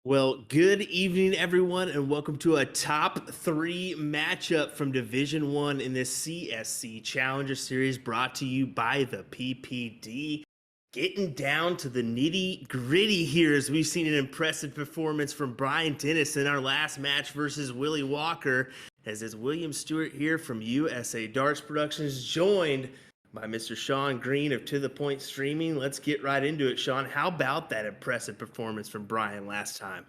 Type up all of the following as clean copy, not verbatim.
Well, good evening, everyone, and welcome to a top three matchup from Division One in this CSC Challenger Series, brought to you by the PPD. Getting down to the nitty gritty here, as we've seen an impressive performance from Brian Dennis in our last match versus Willie Walker, as is William Stewart here from USA Darts Productions, joined by Mr. Sean Green of To The Point Streaming. Let's get right into it, Sean. How about that impressive performance from Brian last time?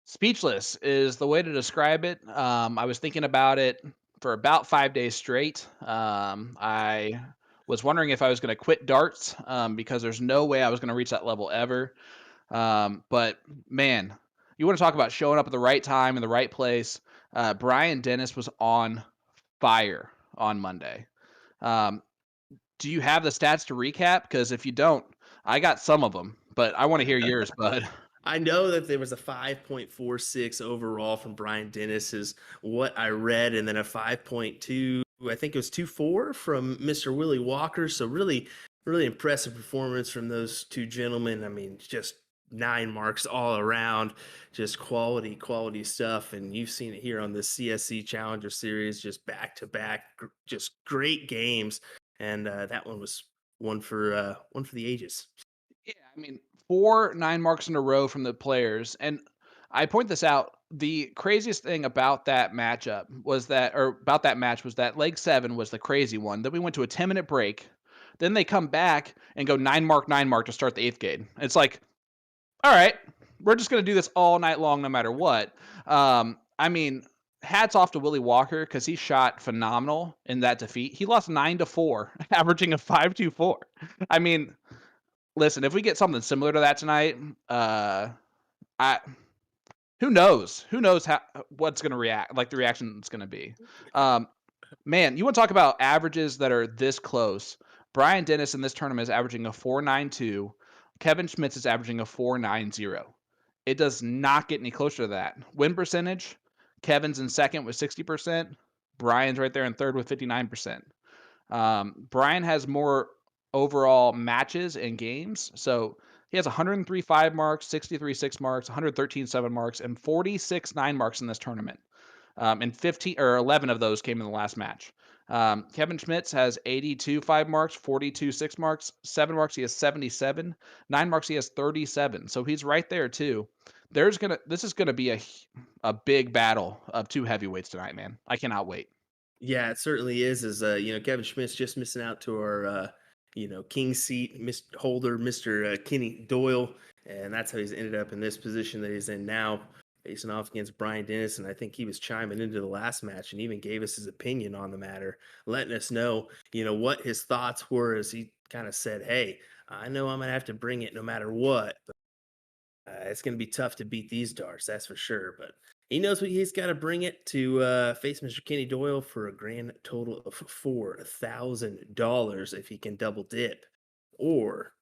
Speechless is the way to describe it. I was thinking about it for about 5 days straight. I was wondering if I was gonna quit darts, because there's no way I was gonna reach that level ever. But man, you wanna talk about showing up at the right time in the right place. Brian Dennis was on fire on Monday. Um, do you have the stats to recap? Because if you don't, I got some of them, but I wanna hear yours, bud. I know that there was a 5.46 overall from Brian Dennis is what I read, and then a 5.2, I think it was 2.4 from Mr. Willie Walker. So really impressive performance from those two gentlemen. I mean, just 9 marks all around, just quality stuff. And you've seen it here on the CSC Challenger Series, just back to back, just great games. And that one was one for the ages. Yeah, I mean, 4 9 marks in a row from the players, and I point this out, the craziest thing about that matchup was that or about that match was that leg 7 was the crazy one, then we went to a 10-minute break, then they come back and go 9 mark to start the 8th game. It's like, "Alright, we're just gonna do this all night long no matter what." I mean, hats off to Willie Walker because he shot phenomenal in that defeat. He lost 9-4, averaging a 5.24. I mean, listen, if we get something similar to that tonight, I who knows? Who knows how what's gonna react like the reaction it's gonna be. Um, man, you wanna talk about averages that are this close. Brian Dennis in this tournament is averaging a 4.92. Kevin Schmitz is averaging a 4.90. It does not get any closer to that. Win percentage, Kevin's in second with 60%. Brian's right there in third with 59%. Brian has more overall matches and games. So he has 103 5 marks, 63 6 marks, 113 7 marks, and 46 9 marks in this tournament. And 15 or 11 of those came in the last match. Kevin Schmitz has 82 5 marks, 42 6 marks, 7 marks. He has 77, 9 marks. He has 37. So he's right there too. This is gonna be a big battle of two heavyweights tonight, man. I cannot wait. Yeah, it certainly is. Kevin Schmidt's just missing out to our king seat holder, Mr. Kenny Doyle, and that's how he's ended up in this position that he's in now, facing off against Brian Dennis. And I think he was chiming into the last match and even gave us his opinion on the matter, letting us know, what his thoughts were as he kind of said, "Hey, I know I'm gonna have to bring it no matter what, it's going to be tough to beat these darts, that's for sure. But he knows what he's got to bring it to face Mr. Kenny Doyle for a grand total of $4,000 if he can double dip, or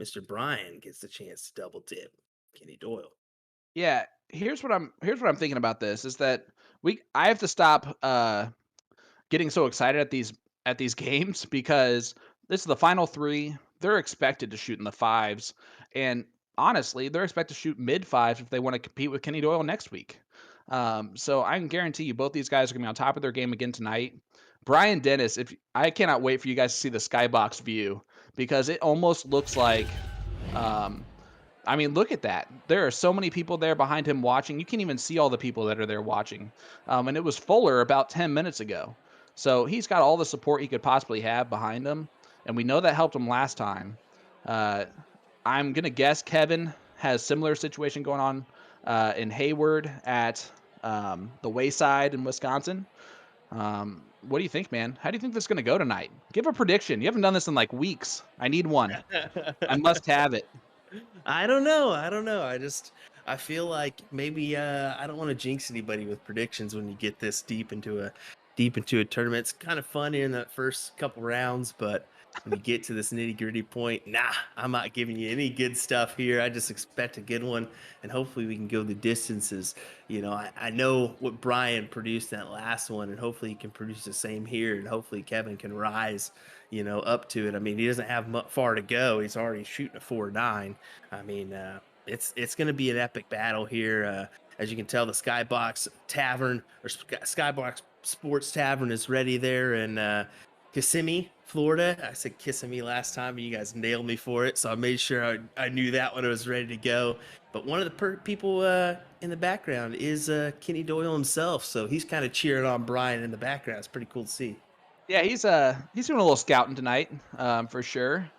Mr. Bryan gets the chance to double dip Kenny Doyle." Yeah, here's what I'm thinking about this is that we I have to stop getting so excited at these games because this is the final 3. They're expected to shoot in the fives, and honestly, they're expected to shoot mid fives if they want to compete with Kenny Doyle next week. So I can guarantee you both these guys are gonna be on top of their game again tonight. Brian Dennis, if I cannot wait for you guys to see the skybox view because it almost looks like um, I mean, look at that. There are so many people there behind him watching. You can't even see all the people that are there watching. And it was fuller about 10 minutes ago. So he's got all the support he could possibly have behind him. And we know that helped him last time. Uh, I'm going to guess Kevin has similar situation going on in Hayward at the Wayside in Wisconsin. What do you think, man? How do you think this is going to go tonight? Give a prediction. You haven't done this in like weeks. I need one. I must have it. I don't know. I don't know. I feel like maybe I don't want to jinx anybody with predictions when you get this deep into a tournament. It's kind of fun in that first couple rounds, but when you get to this nitty-gritty point, nah, I'm not giving you any good stuff here. I just expect a good one, and hopefully we can go the distances. I know what Brian produced in that last one, and hopefully he can produce the same here, and hopefully Kevin can rise, up to it. I mean, he doesn't have far to go. He's already shooting a 4.9. I mean, it's going to be an epic battle here. As you can tell, the Skybox Tavern or Skybox Sports Tavern is ready there in Kissimmee, Florida. I said Kissimmee last time, and you guys nailed me for it, so I made sure I knew that when I was ready to go. But one of the people in the background is Kenny Doyle himself, so he's kind of cheering on Brian in the background. It's pretty cool to see. Yeah, he's doing a little scouting tonight, for sure.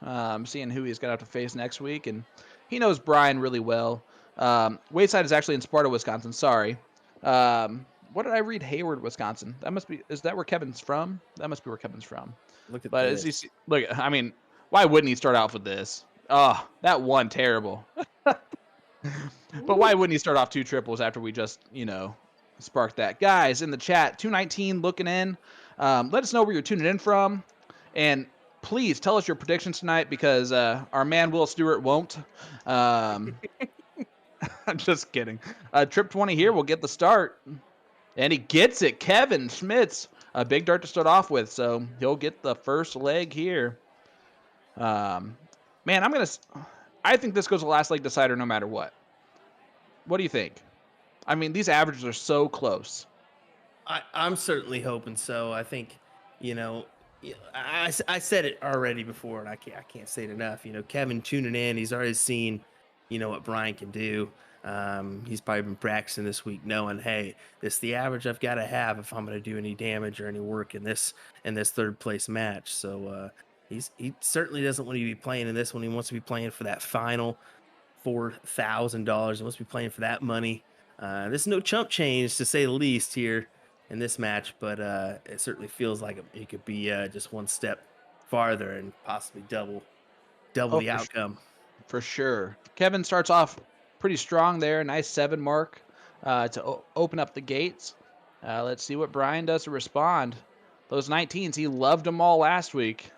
Seeing who he's got to face next week, and he knows Brian really well. Wayside is actually in Sparta, Wisconsin. Sorry. What did I read? Hayward, Wisconsin. That must be. Is that where Kevin's from? That must be where Kevin's from. Look at But this. look? I mean, why wouldn't he start off with this? Oh, that one terrible. But why wouldn't he start off 2 triples after we just, sparked that? Guys, in the chat, 219 looking in. Let us know where you're tuning in from. And please tell us your predictions tonight because our man Will Stewart won't. I'm just kidding. Trip 20 here will get the start. And he gets it. Kevin Schmitz, a big dart to start off with. So he'll get the first leg here. Man, I think this goes the last leg decider no matter what. What do you think? I mean, these averages are so close. I'm certainly hoping so. I think, I said it already before, and I can't say it enough. Kevin tuning in, he's already seen, what Brian can do. He's probably been practicing this week, knowing, hey, this is the average I've got to have if I'm going to do any damage or any work in this third place match. So he certainly doesn't want to be playing in this one. He wants to be playing for that final $4,000. He wants to be playing for that money. This is no chump change to say the least here in this match, but it certainly feels like it could be just one step farther and possibly double the outcome. For sure. Kevin starts off pretty strong there. Nice 7 mark to open up the gates. Let's see what Brian does to respond. Those 19s, he loved them all last week.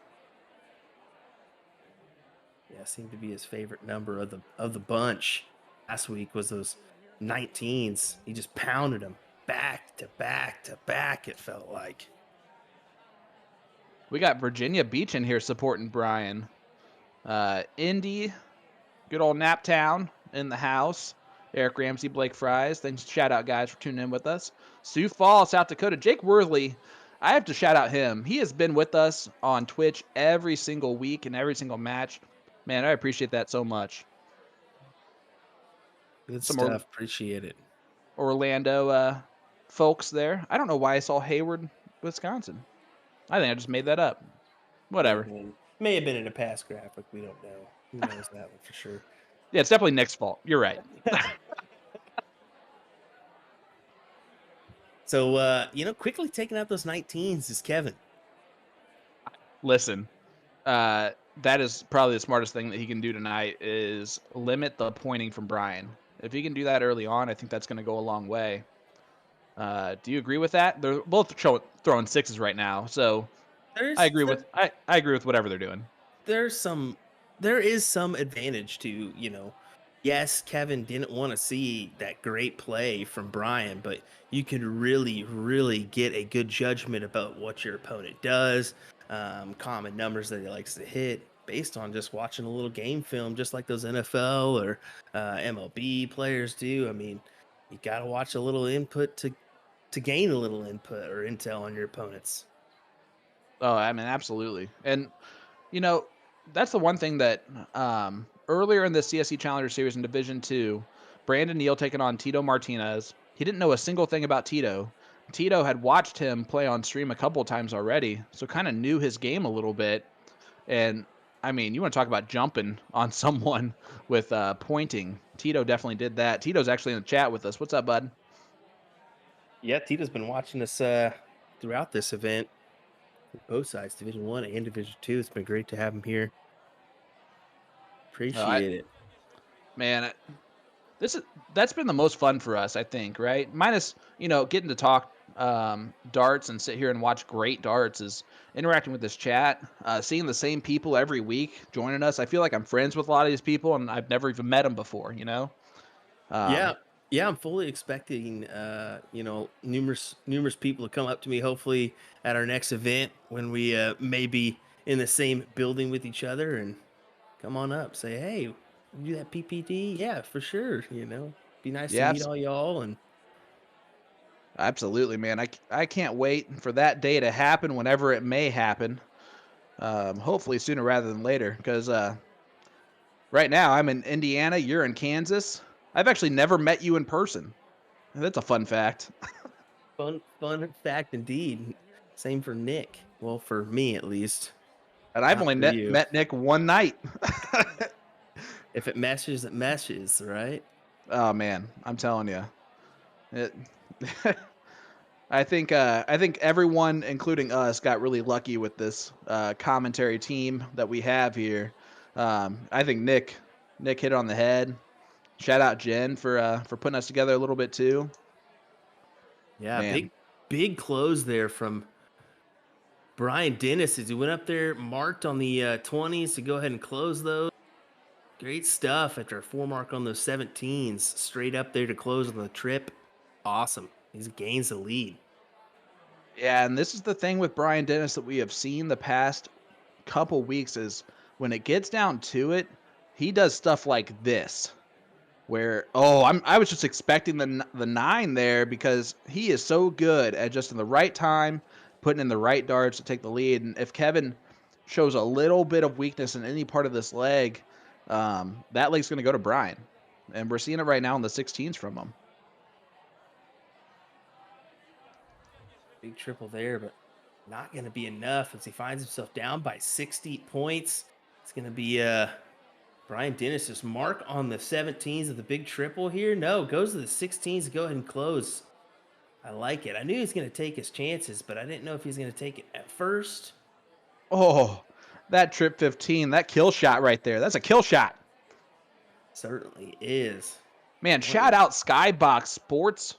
Yeah, seemed to be his favorite number of the bunch. Last week was those 19s. He just pounded them back to back to back, it felt like. We got Virginia Beach in here supporting Brian. Indy, good old Naptown in the house. Eric Ramsey, Blake Fries. Thanks, shout out guys for tuning in with us. Sioux Falls, South Dakota. Jake Worthley, I have to shout out him. He has been with us on Twitch every single week and every single match. Man, I appreciate that so much. Good stuff. Appreciate it. Orlando folks there. I don't know why I saw Hayward, Wisconsin. I think I just made that up. Whatever. May have been in a past graphic. We don't know. Who knows that one for sure. Yeah, it's definitely Nick's fault. You're right. So, quickly taking out those 19s is Kevin. Listen, that is probably the smartest thing that he can do tonight is limit the pointing from Brian. If he can do that early on, I think that's going to go a long way. Do you agree with that? They're both throwing 6s right now, so I agree with whatever they're doing. There is some advantage to, yes, Kevin didn't want to see that great play from Brian, but you can really, really get a good judgment about what your opponent does, common numbers that he likes to hit based on just watching a little game film, just like those NFL or MLB players do. I mean, you got to watch a little input to gain a little input or intel on your opponents. Oh, I mean, absolutely. And, that's the one thing that earlier in the CSC Challenger Series in Division 2, Brandon Neal taking on Tito Martinez. He didn't know a single thing about Tito. Tito had watched him play on stream a couple of times already, so kind of knew his game a little bit. And, I mean, you want to talk about jumping on someone with pointing. Tito definitely did that. Tito's actually in the chat with us. What's up, bud? Yeah, Tito's been watching us throughout this event. Both sides, Division 1 and Division 2. It's been great to have him here. Appreciate it. Man, that's been the most fun for us, I think, right? Minus, getting to talk darts and sit here and watch great darts is interacting with this chat, seeing the same people every week joining us. I feel like I'm friends with a lot of these people, and I've never even met them before, Yeah, I'm fully expecting, numerous people to come up to me, hopefully at our next event when we may be in the same building with each other and come on up, say, hey, Do that PPD, yeah, for sure. Be nice to Yeah, meet all y'all. And absolutely, man. I can't wait for that day to happen whenever it may happen. Hopefully sooner rather than later, because right now I'm in Indiana, you're in Kansas. I've actually never met you in person. That's a fun fact. fun fact indeed. Same for Nick. Well, for me at least, And I've not only for you. met Nick one night. If it meshes, it meshes, right? Oh man, I'm telling you. It, I think everyone, including us, got really lucky with this commentary team that we have here. I think Nick hit it on the head. Shout out Jen for putting us together a little bit too. Yeah, Man, big close there from Brian Dennis as he went up there, marked on the 20s to go ahead and close those. Great stuff after a 4 mark on those 17s. Straight up there to close on the trip. Awesome. He gains the lead. yeah, and this is the thing with Brian Dennis that we have seen the past couple weeks is when it gets down to it, he does stuff like this. Where I was just expecting the 9 there because he is so good at just in the right time putting in the right darts to take the lead. And if Kevin shows a little bit of weakness in any part of this leg, that leg's going to go to Brian, and we're seeing it right now in the 16s from him. Big triple there, but not going to be enough as he finds himself down by 60 points. It's going to be Brian Dennis's mark on the 17s of the big triple here. No, goes to the 16s to go ahead and close. I like it. I knew he was going to take his chances, but I didn't know if he was going to take it at first. Oh, that trip 15, that kill shot right there. That's a kill shot. Certainly is. Man, shout out Skybox Sports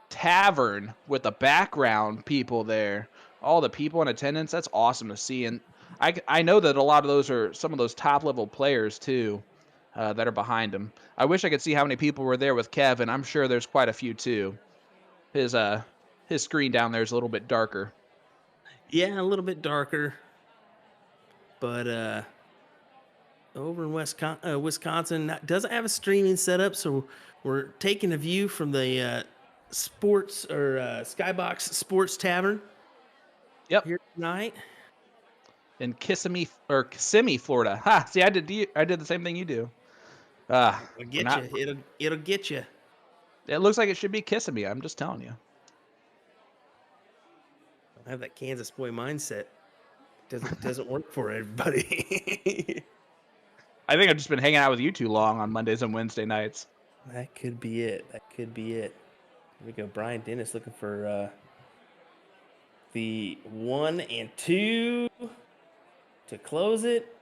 Tavern with the background people there. All the people in attendance. That's awesome to see. And I know that a lot of those are some of those top level players too that are behind him. I wish I could see how many people were there with Kevin. I'm sure there's quite a few too. His screen down there is a little bit darker. Yeah, a little bit darker. But over in Wisconsin doesn't have a streaming setup, so we're taking a view from the sports or Skybox Sports Tavern. Yep. Here tonight In Kissimmee, Florida. Ha! See, I did the same thing you do. it'll get you. It'll get you. It looks like it should be Kissimmee. I'm just telling you. I have that Kansas boy mindset. Doesn't work for everybody. I think I've just been hanging out with you too long on Mondays and Wednesday nights. That could be it. Here we go. Brian Dennis looking for the 1 and 2 to close it.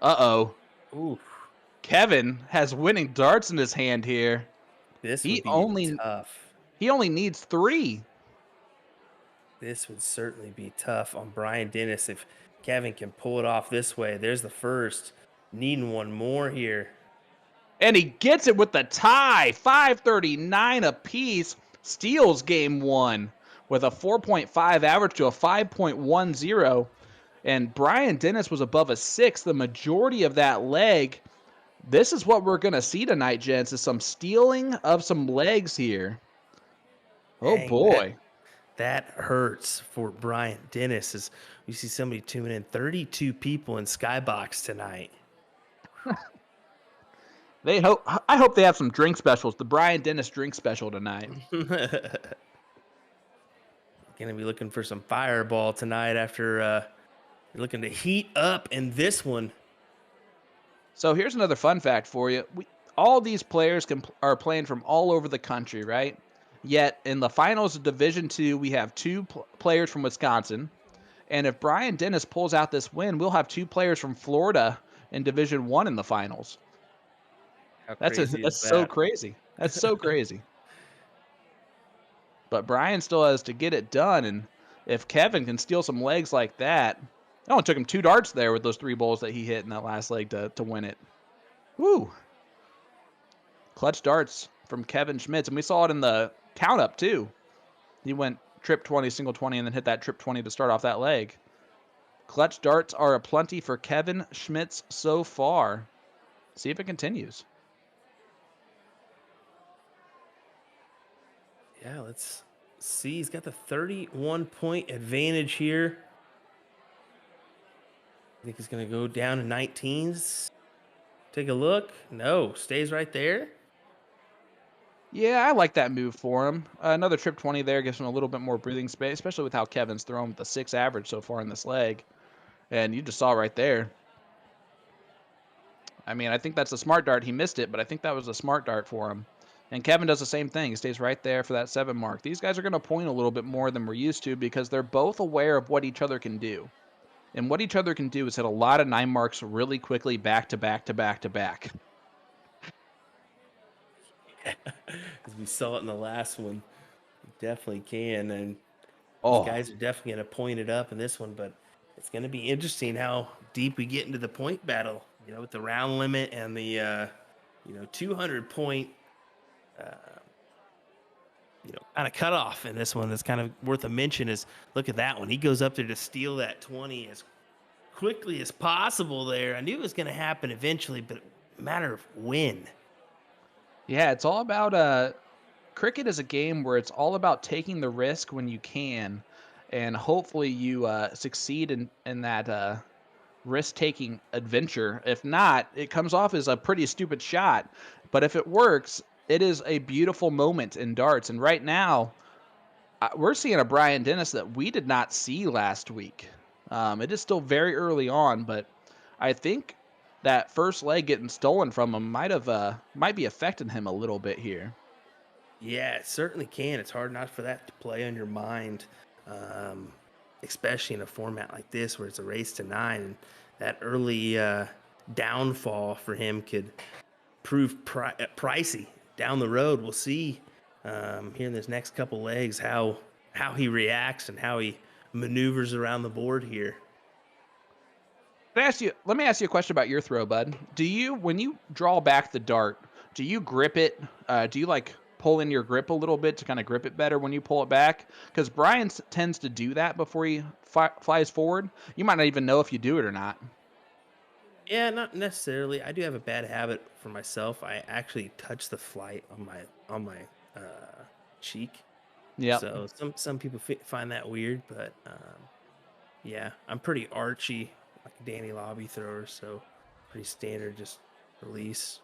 Uh-oh. Ooh, Kevin has winning darts in his hand here. this would be tough. He only needs 3. This would certainly be tough on Brian Dennis if Kevin can pull it off this way. There's the first. Needing one more here. And he gets it with the tie. 539 apiece. Steals game 1 with a 4.5 average to a 5.10. And Brian Dennis was above a 6 the majority of that leg. This is what we're going to see tonight, gents, is some stealing of some legs here. Oh, Dang, boy. That hurts for Brian Dennis as we see somebody tuning in. 32 people in Skybox tonight. I hope they have some drink specials. The Brian Dennis drink special tonight. Gonna be looking for some fireball tonight after looking to heat up in this one. So here's another fun fact for you. All these players are playing from all over the country, right? Yet in the finals of Division II, we have 2 players from Wisconsin. And if Brian Dennis pulls out this win, we'll have 2 players from Florida in Division I in the finals. That's so crazy. That's so crazy. But Brian still has to get it done, and if Kevin can steal some legs like that, it only took him 2 darts there with those 3 bowls that he hit in that last leg to win it. Woo! Clutch darts from Kevin Schmitz, and we saw it in the count up too. He went trip 20, single 20, and then hit that trip 20 to start off that leg. Clutch darts are aplenty for Kevin Schmitz so far. See if it continues. Yeah, let's see. He's got the 31-point advantage here. I think he's going to go down to 19s. Take a look. No, stays right there. Yeah, I like that move for him. Another trip 20 there gives him a little bit more breathing space, especially with how Kevin's thrown with the 6 average so far in this leg. And you just saw right there. I mean, I think that's a smart dart. He missed it, but I think that was a smart dart for him. And Kevin does the same thing. He stays right there for that 7 mark. These guys are going to point a little bit more than we're used to because they're both aware of what each other can do. And what each other can do is hit a lot of 9 marks really quickly back to back to back to back. As we saw it in the last one. Definitely can. And these Oh, guys are definitely going to point it up in this one, but it's going to be interesting how deep we get into the point battle, with the round limit and the, 200 point, kind of cutoff in this one. That's kind of worth a mention is look at that one. He goes up there to steal that 20 as quickly as possible there. I knew it was going to happen eventually, but a matter of when. yeah, it's all about cricket is a game where it's all about taking the risk when you can, and hopefully you succeed in that risk-taking adventure. If not, it comes off as a pretty stupid shot. But if it works, it is a beautiful moment in darts. And right now, we're seeing a Brian Dennis that we did not see last week. It is still very early on, but I think that first leg getting stolen from him might be affecting him a little bit here. Yeah, it certainly can. It's hard not for that to play on your mind, um, especially in a format like this where it's a race to 9. And that early downfall for him could prove pricey down the road. We'll see here in this next couple legs how he reacts and how he maneuvers around the board here. Let me ask you a question about your throw, bud. When you draw back the dart, do you grip it? Do you like pull in your grip a little bit to kind of grip it better when you pull it back? Because Brian tends to do that before he flies forward. You might not even know if you do it or not. Yeah, not necessarily. I do have a bad habit for myself. I actually touch the flight on my cheek. Yep. So some people find that weird, but yeah, I'm pretty archy, like a Danny Lobby thrower, so pretty standard, just release.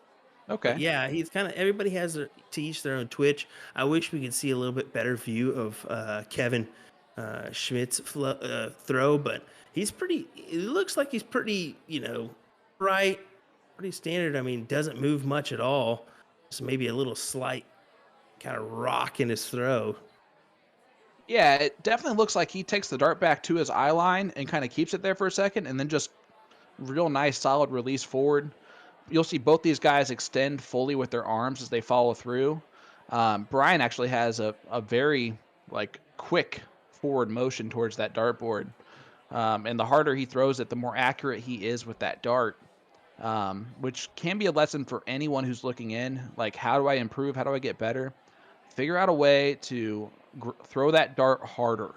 But Okay. yeah, he's kind of everybody has to each their own Twitch. I wish we could see a little bit better view of Kevin Schmidt's throw, but he's pretty. It looks like he's pretty, right, pretty standard. I mean, doesn't move much at all. Just maybe a little slight kind of rock in his throw. Yeah, it definitely looks like he takes the dart back to his eye line and kind of keeps it there for a second, and then just real nice, solid release forward. You'll see both these guys extend fully with their arms as they follow through. Brian actually has a very quick forward motion towards that dartboard. And the harder he throws it, the more accurate he is with that dart, which can be a lesson for anyone who's looking in. Like, how do I improve? How do I get better? Figure out a way to throw that dart harder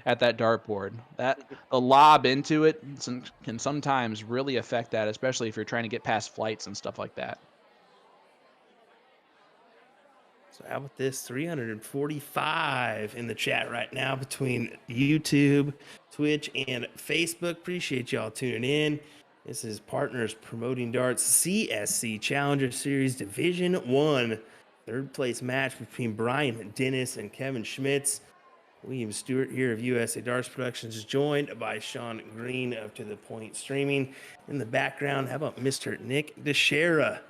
at that dartboard. That a lob into it can sometimes really affect that, especially if you're trying to get past flights and stuff like that. So how about this? 345 in the chat right now between YouTube, Twitch, and Facebook. Appreciate y'all tuning in. This is Partners Promoting Darts CSC Challenger Series Division 1. Third place match between Brian Dennis and Kevin Schmitz. William Stewart here of USA Darts Productions is joined by Sean Green of To The Point Streaming. In the background, how about Mr. Nick DeShera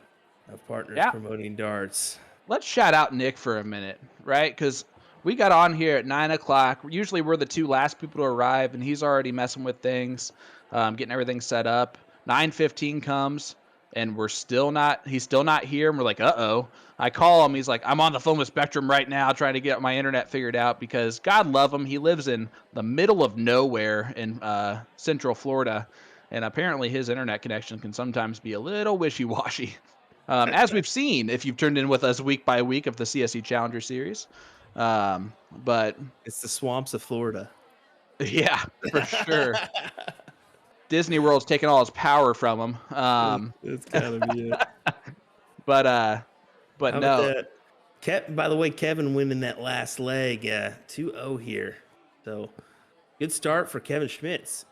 of Partners Yeah. Promoting Darts? Let's shout out Nick for a minute, right? Because we got on here at 9 o'clock. Usually we're the 2 last people to arrive, and he's already messing with things, getting everything set up. 9:15 comes, and he's still not here, and we're like, uh-oh. I call him. He's like, I'm on the phone with Spectrum right now trying to get my internet figured out because God love him. He lives in the middle of nowhere in Central Florida, and apparently his internet connection can sometimes be a little wishy-washy. As we've seen, if you've turned in with us week by week of the CSC Challenger Series. But It's the swamps of Florida. Yeah, for sure. Disney World's taking all his power from him. That's gotta be it. But but How about no, that? By the way, Kevin winning that last leg, 2-0 here. So good start for Kevin Schmitz.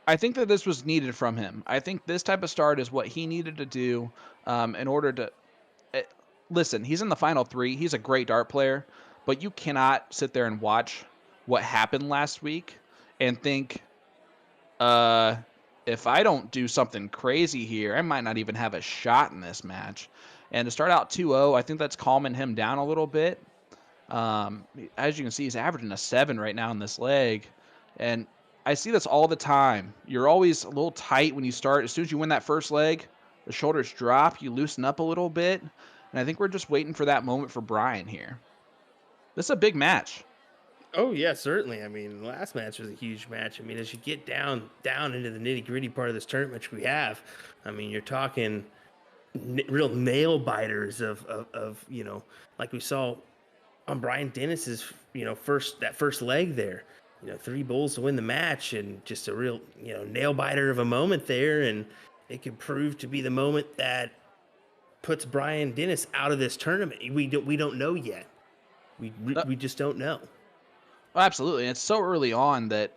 I think that this was needed from him. I think this type of start is what he needed to do in order to eh, listen. He's in the final three. He's a great dart player, but you cannot sit there and watch what happened last week and think, uh, if I don't do something crazy here, I might not even have a shot in this match. And to start out 2-0, I think that's calming him down a little bit. As you can see, he's averaging a 7 right now in this leg. And I see this all the time. You're always a little tight when you start. As soon as you win that first leg, the shoulders drop, you loosen up a little bit. And I think we're just waiting for that moment for Brian here. This is a big match. Oh yeah, certainly. I mean, last match was a huge match. I mean, as you get down into the nitty gritty part of this tournament, which we have, I mean, you're talking real nail biters of like we saw on Brian Dennis's first leg there. 3 bowls to win the match, and just a real nail biter of a moment there, and it could prove to be the moment that puts Brian Dennis out of this tournament. We don't know yet. We just don't know. Oh, absolutely. And it's so early on that,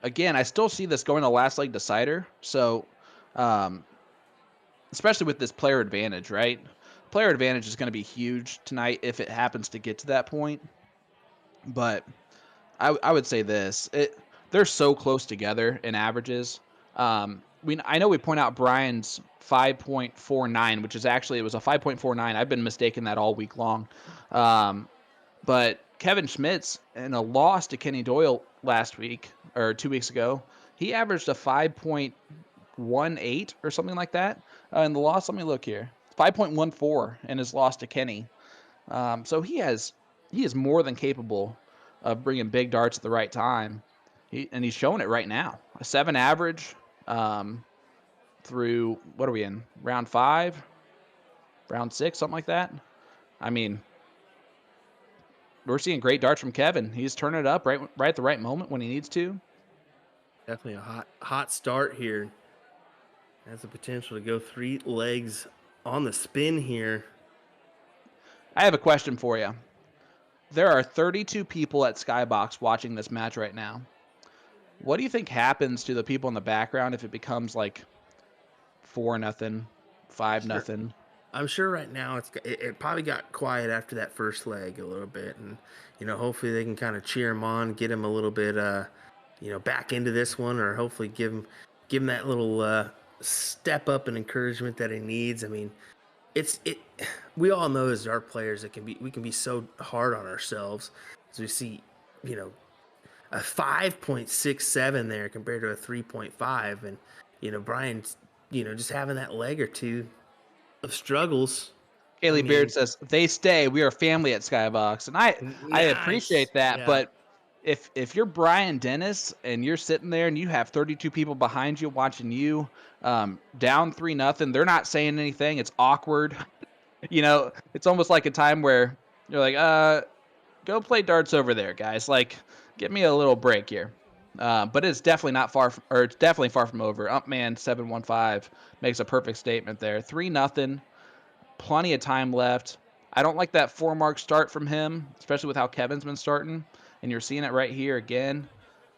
again, I still see this going to last leg decider. So, um, especially with this player advantage, right? Player advantage is going to be huge tonight if it happens to get to that point. But I would say this: they're so close together in averages. I know we point out Brian's 5.49, which is actually it was a 5.49. I've been mistaking that all week long. But Kevin Schmitz, in a loss to Kenny Doyle last week or 2 weeks ago, he averaged a 5.18 or something like that. In the loss, let me look here, 5.14 in his loss to Kenny. So he is more than capable of bringing big darts at the right time. He's showing it right now. A 7 average through, what are we in, round 5, round 6, something like that. I mean, we're seeing great darts from Kevin. He's turning it up right at the right moment when he needs to. Definitely a hot start here. Has the potential to go 3 legs on the spin here. I have a question for you. There are 32 people at Skybox watching this match right now. What do you think happens to the people in the background if it becomes like 4-0, 5-0? I'm sure right now it probably got quiet after that first leg a little bit, and hopefully they can kind of cheer him on, get him a little bit back into this one, or hopefully give him that little step up and encouragement that he needs. I mean, we all know as dart players we can be so hard on ourselves as we see a 5.67 there compared to a 3.5, and Brian's just having that leg or two of struggles. Kaylee Beard says, they stay. We are family at Skybox. And I appreciate that. Yeah. But if you're Brian Dennis and you're sitting there and you have 32 people behind you watching you down 3-0, they're not saying anything. It's awkward. It's almost like a time where you're like, go play darts over there, guys. Like, get me a little break here. But it's definitely it's definitely far from over. Umpman 715 makes a perfect statement there. 3-0, plenty of time left. I don't like that 4-mark start from him, especially with how Kevin's been starting. And you're seeing it right here again.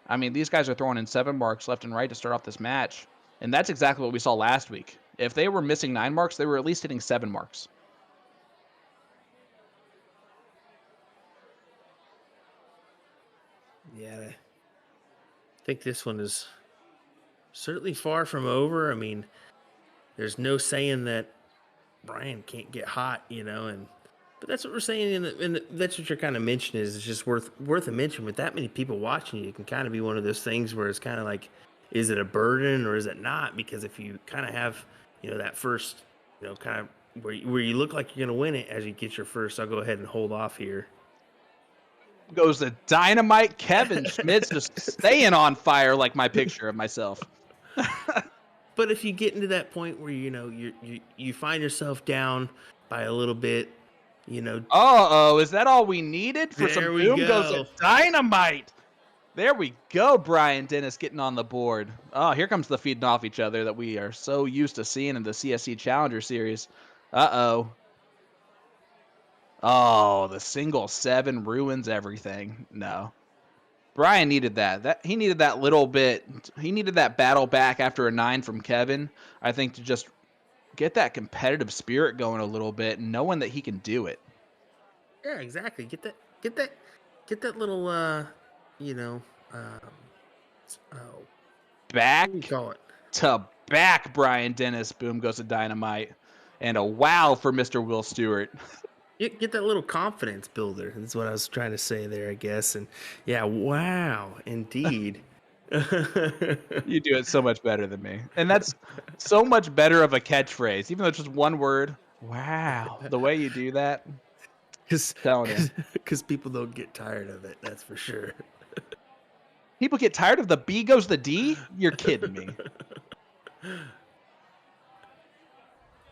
I mean, these guys are throwing in 7 marks left and right to start off this match. And that's exactly what we saw last week. If they were missing 9 marks, they were at least hitting 7 marks. Yeah, I think this one is certainly far from over. I mean, there's no saying that Brian can't get hot, but that's what we're saying, and that's what you're kind of mentioning is it's just worth a mention. With that many people watching you, it can kind of be one of those things where it's kind of like, is it a burden or is it not? Because if you kind of have, that first, kind of where you look like you're going to win it as you get your first, I'll go ahead and hold off here. Goes the dynamite Kevin Schmitz just staying on fire like my picture of myself. But if you get into that point where you find yourself down by a little bit, is that all we needed for some there we boom? go. Goes the dynamite. There we go, Brian Dennis getting on the board. Oh, here comes the feeding off each other that we are so used to seeing in the CSC Challenger Series. Uh-oh. Oh, the single 7 ruins everything. No. Brian needed that. He needed that little bit. He needed that battle back after a 9 from Kevin, I think, to just get that competitive spirit going a little bit, knowing that he can do it. Yeah, exactly. Get that little you know, um, oh, Back what do you call it? to back, Brian Dennis. Boom goes to dynamite. And a wow for Mr. Will Stewart. Get that little confidence builder. That's what I was trying to say there, I guess. And yeah, wow, indeed. You do it so much better than me. And that's so much better of a catchphrase, even though it's just one word. Wow. The way you do that, telling you. Because people don't get tired of it, that's for sure. People get tired of the B goes the D? You're kidding me.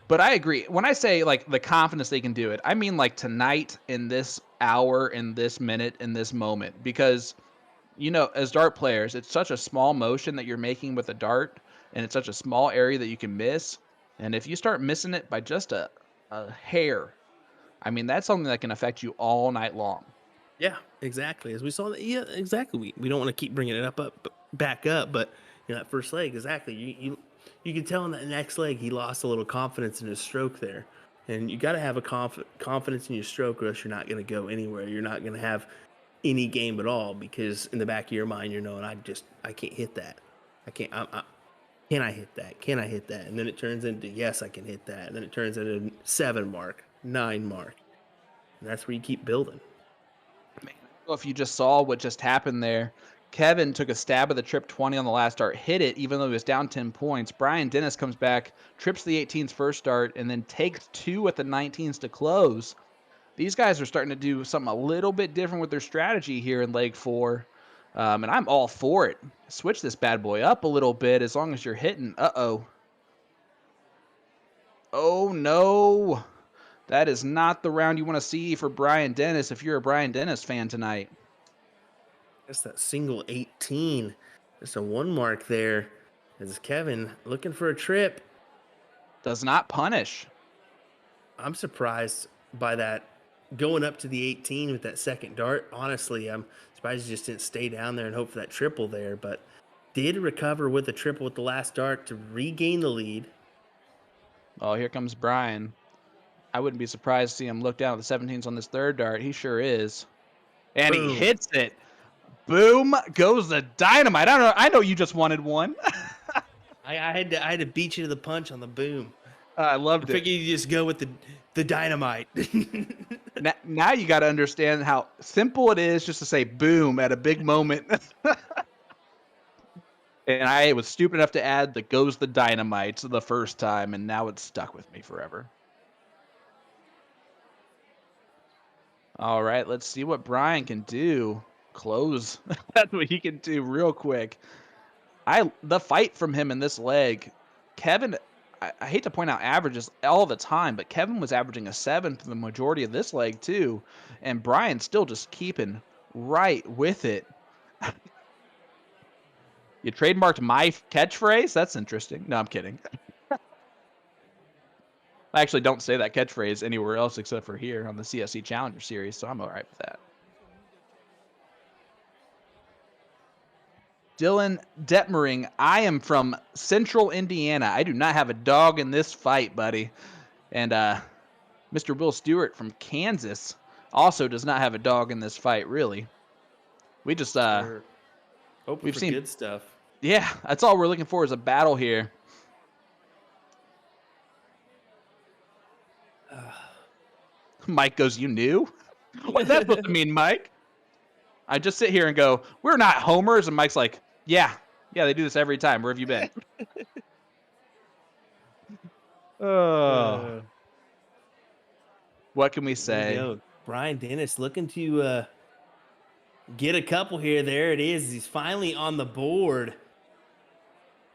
But I agree. When I say like the confidence they can do it, I mean like tonight, in this hour, in this minute, in this moment. Because, you know, as dart players, it's such a small motion that you're making with a dart, and it's such a small area that you can miss. And if you start missing it by just a hair, I mean, that's something that can affect you all night long. Yeah, exactly. As we saw that, yeah, exactly. We don't want to keep bringing it back up, but you know that first leg, exactly. You can tell in that next leg he lost a little confidence in his stroke there, and you got to have a confidence in your stroke, or else you're not going to go anywhere. You're not going to have any game at all, because in the back of your mind you're knowing I can't hit that. I can't. Can I hit that? Can I hit that? And then it turns into yes, I can hit that. And then it turns into 7 mark, 9 mark, and that's where you keep building. Man, I don't know if you just saw what just happened there. Kevin took a stab at the trip 20 on the last start, hit it, even though he was down 10 points. Brian Dennis comes back, trips the 18's first start, and then takes 2 at the 19's to close. These guys are starting to do something a little bit different with their strategy here in leg 4. And I'm all for it. Switch this bad boy up a little bit as long as you're hitting. Uh-oh. Oh, no. That is not the round you want to see for Brian Dennis if you're a Brian Dennis fan tonight. That's that single 18. Just a 1 mark there. As Kevin looking for a trip. Does not punish. I'm surprised by that going up to the 18 with that second dart. Honestly, I'm surprised he just didn't stay down there and hope for that triple there, but did recover with a triple with the last dart to regain the lead. Oh, here comes Brian. I wouldn't be surprised to see him look down at the 17s on this third dart. He sure is. And Boom. he hits it. Boom goes the dynamite. I know you just wanted one. I had to beat you to the punch on the boom. I loved I figured you just go with the dynamite. Now you got to understand how simple it is just to say boom at a big moment. And I was stupid enough to add the goes the dynamite the first time, and now it's stuck with me forever. All right, let's see what Brian can do. Close. That's what he can do real quick. The fight from him in this leg, Kevin, I hate to point out averages all the time, but Kevin was averaging a 7 for the majority of this leg too, and Brian's still just keeping right with it. You trademarked my catchphrase? That's interesting. No, I'm kidding. I actually don't say that catchphrase anywhere else except for here on the CSC Challenger Series, so I'm all right with that. Dylan Detmering, I am from Central Indiana. I do not have a dog in this fight, buddy. And Mr. Will Stewart from Kansas also does not have a dog in this fight, really. We just we've seen good stuff. Yeah, that's all we're looking for is a battle here. Mike goes, "You knew?" What's that supposed to mean, Mike? I just sit here and go, "We're not homers," and Mike's like, Yeah, they do this every time. Where have you been? What can we say? Brian Dennis looking to get a couple here. There it is. He's finally on the board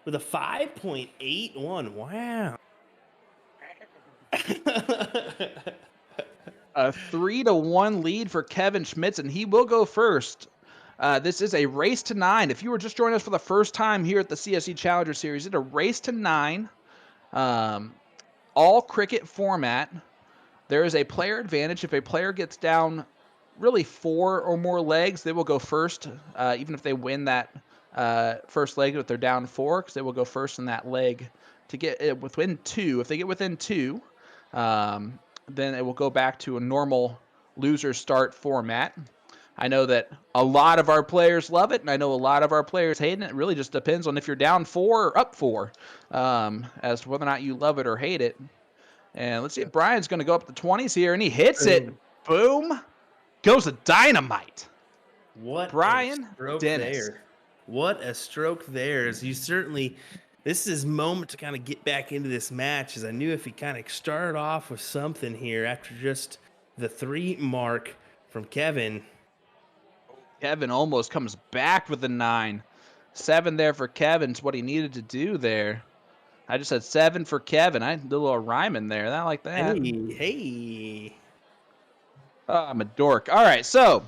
with a 5.81. Wow. A 3-1 lead for Kevin Schmitz, and he will go first. This is a race to 9. If you were just joining us for the first time here at the CSC Challenger Series, it's a race to 9, all cricket format. There is a player advantage. If a player gets down really 4 or more legs, they will go first, even if they win that first leg. If they're down 4, because they will go first in that leg to get it within 2. If they get within 2, then it will go back to a normal loser start format. I know that a lot of our players love it, and I know a lot of our players hate it. It really just depends on if you're down 4 or up 4, as to whether or not you love it or hate it. And let's see if Brian's going to go up the 20s here, and he hits it. Boom. Goes a dynamite. What Brian a stroke Dennis. there. What a stroke there. As you certainly, this is his moment to kind of get back into this match, as I knew if he kind of started off with something here after just the 3 mark from Kevin. Kevin almost comes back with a 9. 7 there for Kevin's what he needed to do there. I just said 7 for Kevin. I did a little rhyming there. I like that. Hey. Oh, I'm a dork. All right, so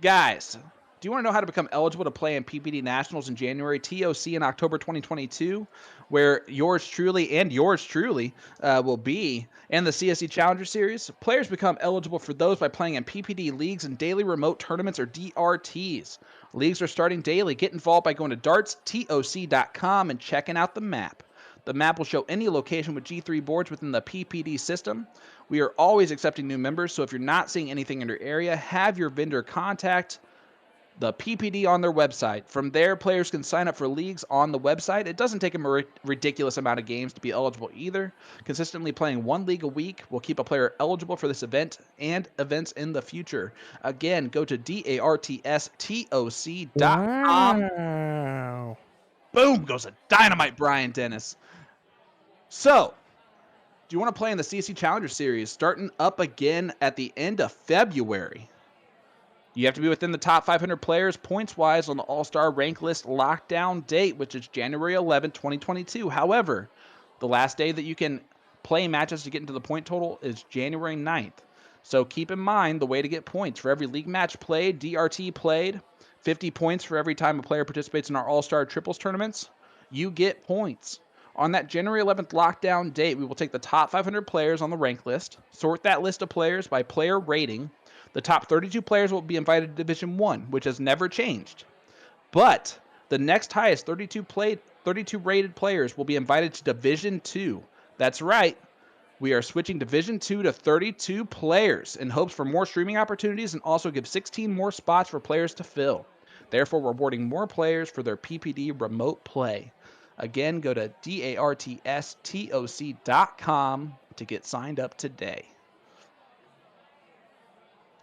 guys, do you want to know how to become eligible to play in PPD Nationals in January, TOC in October 2022, where yours truly will be in the CSC Challenger Series? Players become eligible for those by playing in PPD leagues and daily remote tournaments, or DRTs. Leagues are starting daily. Get involved by going to dartstoc.com and checking out the map. The map will show any location with G3 boards within the PPD system. We are always accepting new members, so if you're not seeing anything in your area, have your vendor contact the PPD on their website. From there, players can sign up for leagues on the website. It doesn't take a ridiculous amount of games to be eligible either. Consistently playing 1 league a week will keep a player eligible for this event and events in the future. Again, go to dartstoc.com. Wow. Boom goes a dynamite, Brian Dennis. So, do you want to play in the CSC Challenger Series starting up again at the end of February? You have to be within the top 500 players points-wise on the All-Star rank list lockdown date, which is January 11, 2022. However, the last day that you can play matches to get into the point total is January 9th. So keep in mind the way to get points. For every league match played, DRT played, 50 points for every time a player participates in our All-Star triples tournaments, you get points. On that January 11th lockdown date, we will take the top 500 players on the rank list, sort that list of players by player rating. The top 32 players will be invited to Division 1, which has never changed. But the next highest 32 rated players will be invited to Division 2. That's right. We are switching Division 2 to 32 players in hopes for more streaming opportunities and also give 16 more spots for players to fill. Therefore, rewarding more players for their PPD remote play. Again, go to dartstoc.com to get signed up today.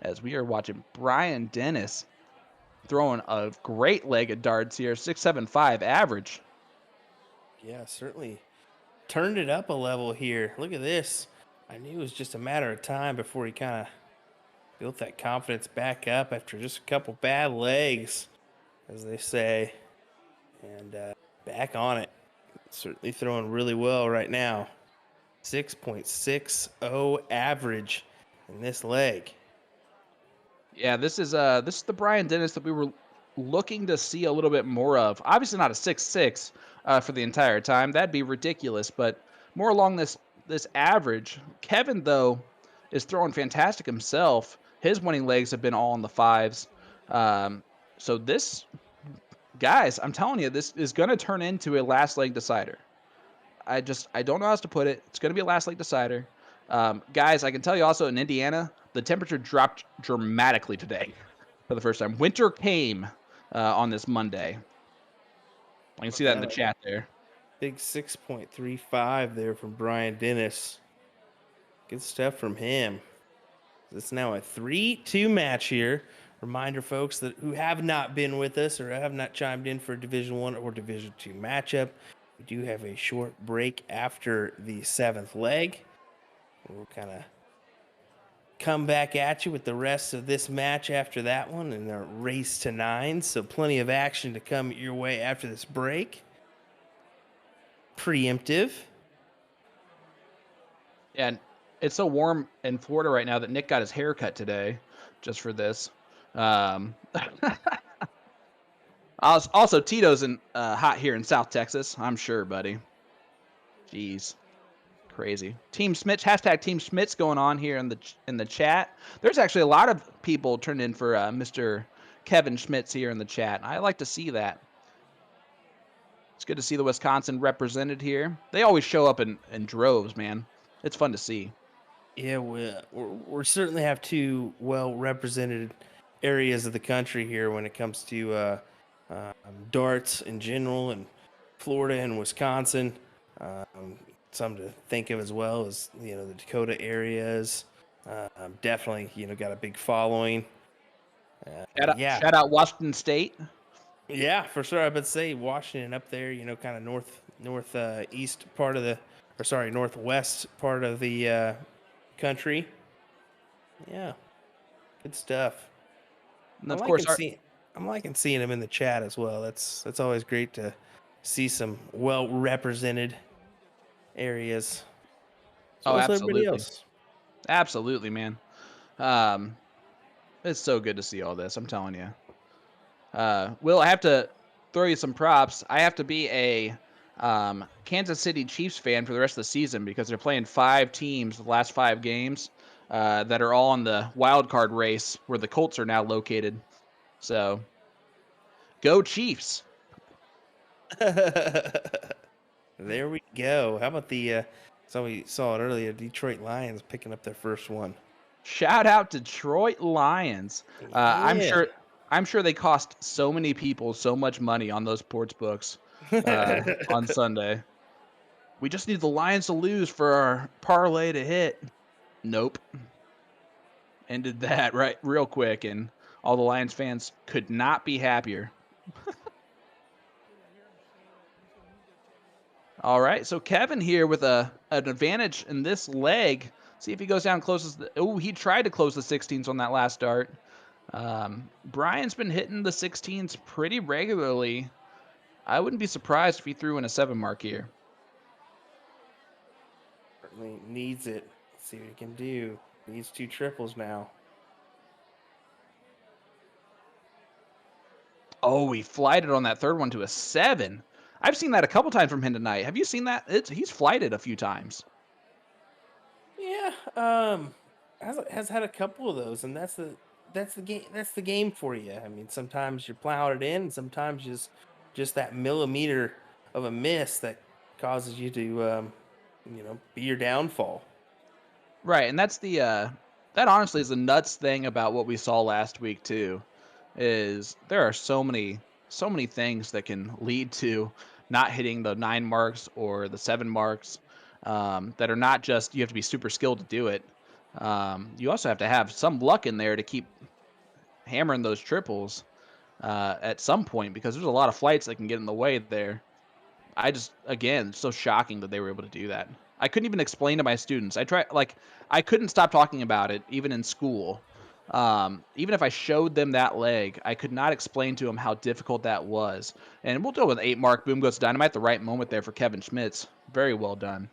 As we are watching Brian Dennis throwing a great leg of darts here, 6.75 average. Yeah, certainly turned it up a level here. Look at this. I knew it was just a matter of time before he kind of built that confidence back up after just a couple bad legs, as they say, and back on it. Certainly throwing really well right now. 6.60 average in this leg. Yeah, this is the Brian Dennis that we were looking to see a little bit more of. Obviously not a 6.6 for the entire time. That'd be ridiculous, but more along this average. Kevin, though, is throwing fantastic himself. His winning legs have been all in the 5s. So this, guys, I'm telling you, this is going to turn into a last leg decider. I don't know how else to put it. It's going to be a last leg decider. Guys, I can tell you also in Indiana, the temperature dropped dramatically today for the first time. Winter came on this Monday. I can see that in the chat there. Big 6.35 there from Brian Dennis. Good stuff from him. It's now a 3-2 match here. Reminder, folks, that who have not been with us or have not chimed in for a Division 1 or Division 2 matchup, we do have a short break after the 7th leg. We'll kind of come back at you with the rest of this match after that one and our race to 9. So plenty of action to come your way after this break. Preemptive. Yeah, and it's so warm in Florida right now that Nick got his hair cut today just for this. Also, Tito's in hot here in South Texas. I'm sure, buddy. Jeez, crazy. Team Schmitz, hashtag Team Schmitz going on here in the chat. There's actually a lot of people turned in for Mr. Kevin Schmitz here in the chat. I like to see that. It's good to see the Wisconsin represented here. They always show up in droves, man. It's fun to see. Yeah, we certainly have two well represented areas of the country here when it comes to darts in general, and Florida and Wisconsin. Some to think of as well as the Dakota areas. Definitely got a big following. Yeah, Shout out Washington State. yeah, for sure. I would say Washington up there, kind of east part of northwest part of the country. Yeah, good stuff. And of course, I'm liking seeing them in the chat as well. That's always great to see some well represented areas. So also everybody absolutely. else. Absolutely, man. It's so good to see all this. I'm telling you. Will, I have to throw you some props. I have to be a Kansas City Chiefs fan for the rest of the season because they're playing 5 teams the last 5 games that are all in the wild card race where the Colts are now located. So, go Chiefs. There we go. How about so we saw it earlier, Detroit Lions picking up their first one. Shout out Detroit Lions. Yeah. I'm sure they cost so many people so much money on those sports books on Sunday. We just need the Lions to lose for our parlay to hit. Nope. Ended that right real quick, and all the Lions fans could not be happier. All right, so Kevin here with an advantage in this leg. See if he goes down and closes. He tried to close the 16s on that last start. Brian's been hitting the 16s pretty regularly. I wouldn't be surprised if he threw in a 7 mark here. Certainly needs it. Let's see what he can do. Needs 2 triples now. Oh, he flighted on that third one to a 7. I've seen that a couple times from him tonight. Have you seen that? He's flighted a few times. Yeah, has had a couple of those, and that's the game. That's the game for you. I mean, sometimes you're plowing it in, and sometimes just that millimeter of a miss that causes you to be your downfall. Right, and that's that honestly is the nuts thing about what we saw last week too. Is there are so many things that can lead to not hitting the 9 marks or the 7 marks that are not just you have to be super skilled to do it. You also have to have some luck in there to keep hammering those triples at some point because there's a lot of flights that can get in the way there. Again, it's so shocking that they were able to do that. I couldn't even explain to my students. I couldn't stop talking about it even in school. Even if I showed them that leg, I could not explain to them how difficult that was. And we'll do it with 8 mark. Boom goes dynamite. The right moment there for Kevin Schmitz. Very well done.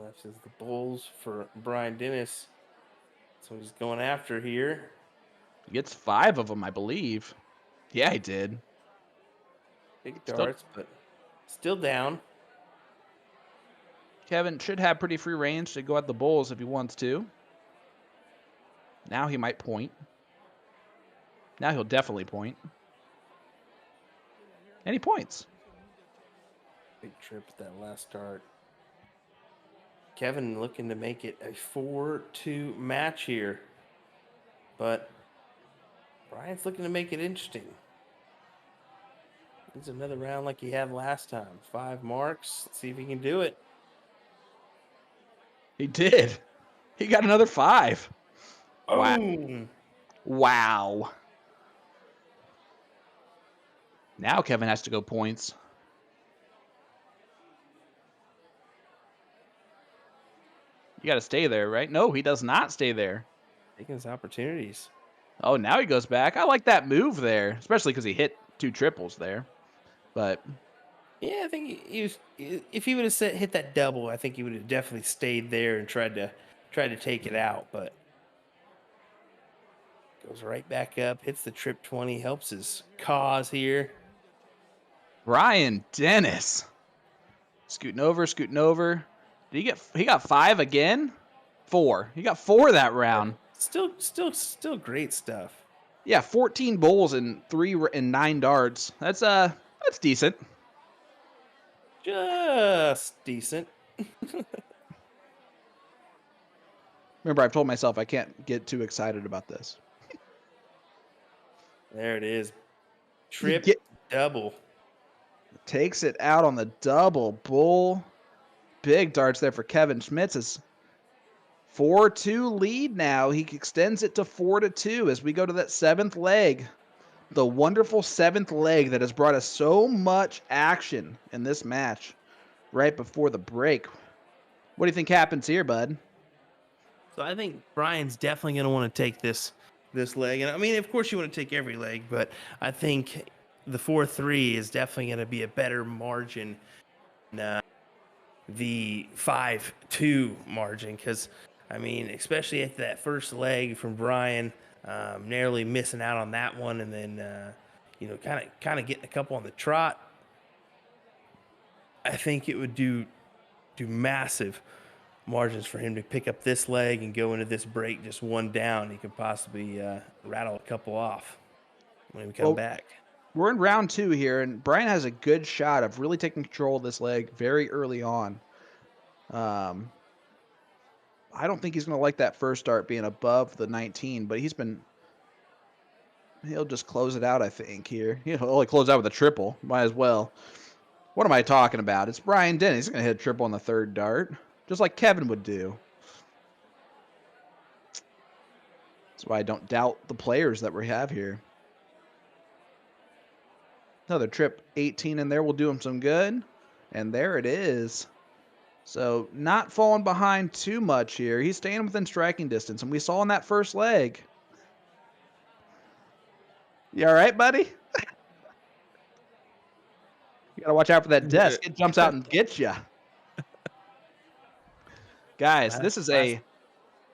Left is the Bulls for Brian Dennis. So he's going after here. He gets 5 of them, I believe. Yeah, he did. Big darts, but still down. Kevin should have pretty free range to go at the Bulls if he wants to. Now he might point. Now he'll definitely point. And he points. Big trip at that last start. Kevin looking to make it a 4-2 match here. But Brian's looking to make it interesting. It's another round like he had last time. 5 marks. Let's see if he can do it. He did. He got another 5. Boom. Wow. Now Kevin has to go points. You got to stay there, right? No, he does not stay there. Taking his opportunities. Oh, now he goes back. I like that move there, especially because he hit 2 triples there. But Yeah, I think he was. If he would have hit that double, I think he would have definitely stayed there and tried to take it out. But goes right back up, hits the trip 20, helps his cause here. Brian Dennis. Scooting over, scooting over. He got 5 again? 4. He got 4 that round. Still great stuff. Yeah, 14 bowls and 9 darts. That's decent. Just decent. Remember, I've told myself I can't get too excited about this. There it is. He Trip double. takes it out on the double bull. Big darts there for Kevin Schmitz. It's 4-2 lead now. He extends it to 4-2 as we go to that 7th leg. The wonderful 7th leg that has brought us so much action in this match right before the break. What do you think happens here, bud? So I think Brian's definitely going to want to take this leg. And I mean, of course you want to take every leg, but I think the 4-3 is definitely going to be a better margin than the 5-2 margin. Because, I mean, especially at that first leg from Brian, narrowly missing out on that one, and then, kind of getting a couple on the trot. I think it would do massive margins for him to pick up this leg and go into this break just one down. He could possibly rattle a couple off when we come back. We're in round 2 here, and Brian has a good shot of really taking control of this leg very early on. I don't think he's going to like that first dart being above the 19, but he'll just close it out, I think, here. He'll only close out with a triple. Might as well. What am I talking about? It's Brian Dennis. He's going to hit a triple on the 3rd dart, just like Kevin would do. That's why I don't doubt the players that we have here. Another trip 18 in there will do him some good. And there it is. So not falling behind too much here. He's staying within striking distance. And we saw in that first leg. You all right, buddy? You got to watch out for that desk. It jumps out and gets you. Guys, this is a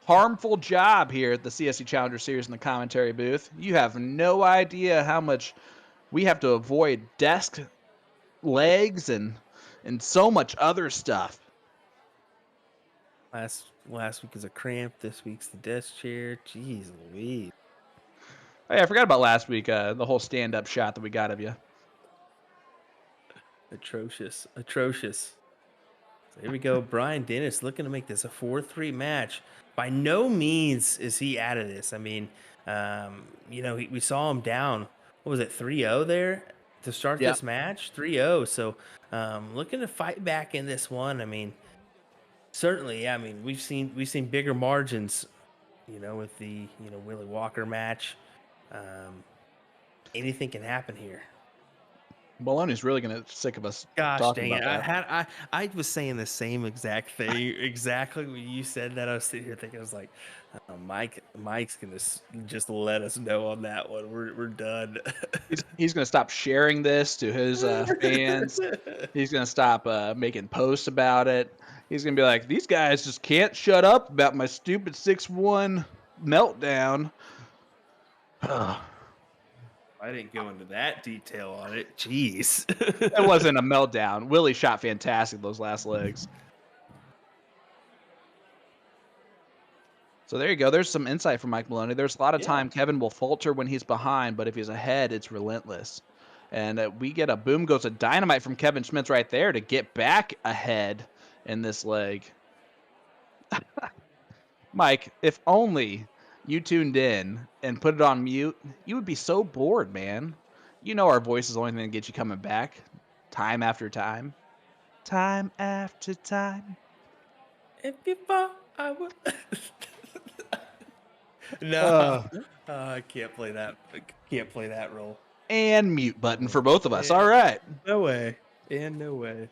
harmful job here at the CSC Challenger Series in the commentary booth. You have no idea how much we have to avoid desk legs and so much other stuff. Last week was a cramp. This week's the desk chair. Jeez Louise. Oh, yeah, I forgot about last week, the whole stand-up shot that we got of you. Atrocious. So here we go. Brian Dennis looking to make this a 4-3 match. By no means is he out of this. I mean, we saw him down. What was it, 3-0 there to start this match? 3-0. So looking to fight back in this one. I mean, certainly, I mean, we've seen bigger margins, with the Willie Walker match. Anything can happen here. Maloney's really gonna sick of us. Gosh dang it! I was saying the same exact thing. Exactly when you said that, I was sitting here thinking, I was like, Mike's gonna just let us know on that one. We're done. He's gonna stop sharing this to his fans. He's gonna stop making posts about it. He's gonna be like, these guys just can't shut up about my stupid 6-1 meltdown. I didn't go into that detail on it. Jeez. It wasn't a meltdown. Willie shot fantastic those last legs. So there you go. There's some insight from Mike Maloney. There's a lot of time Kevin will falter when he's behind, but if he's ahead, it's relentless. And we get a boom goes a dynamite from Kevin Schmitz right there to get back ahead in this leg. Mike, if only you tuned in and put it on mute, you would be so bored, man. You know our voice is the only thing that gets you coming back time after time. Time after time. If you fall, I would. No, I can't play that. Can't play that role. And mute button for both of us. All right. No way. And no way.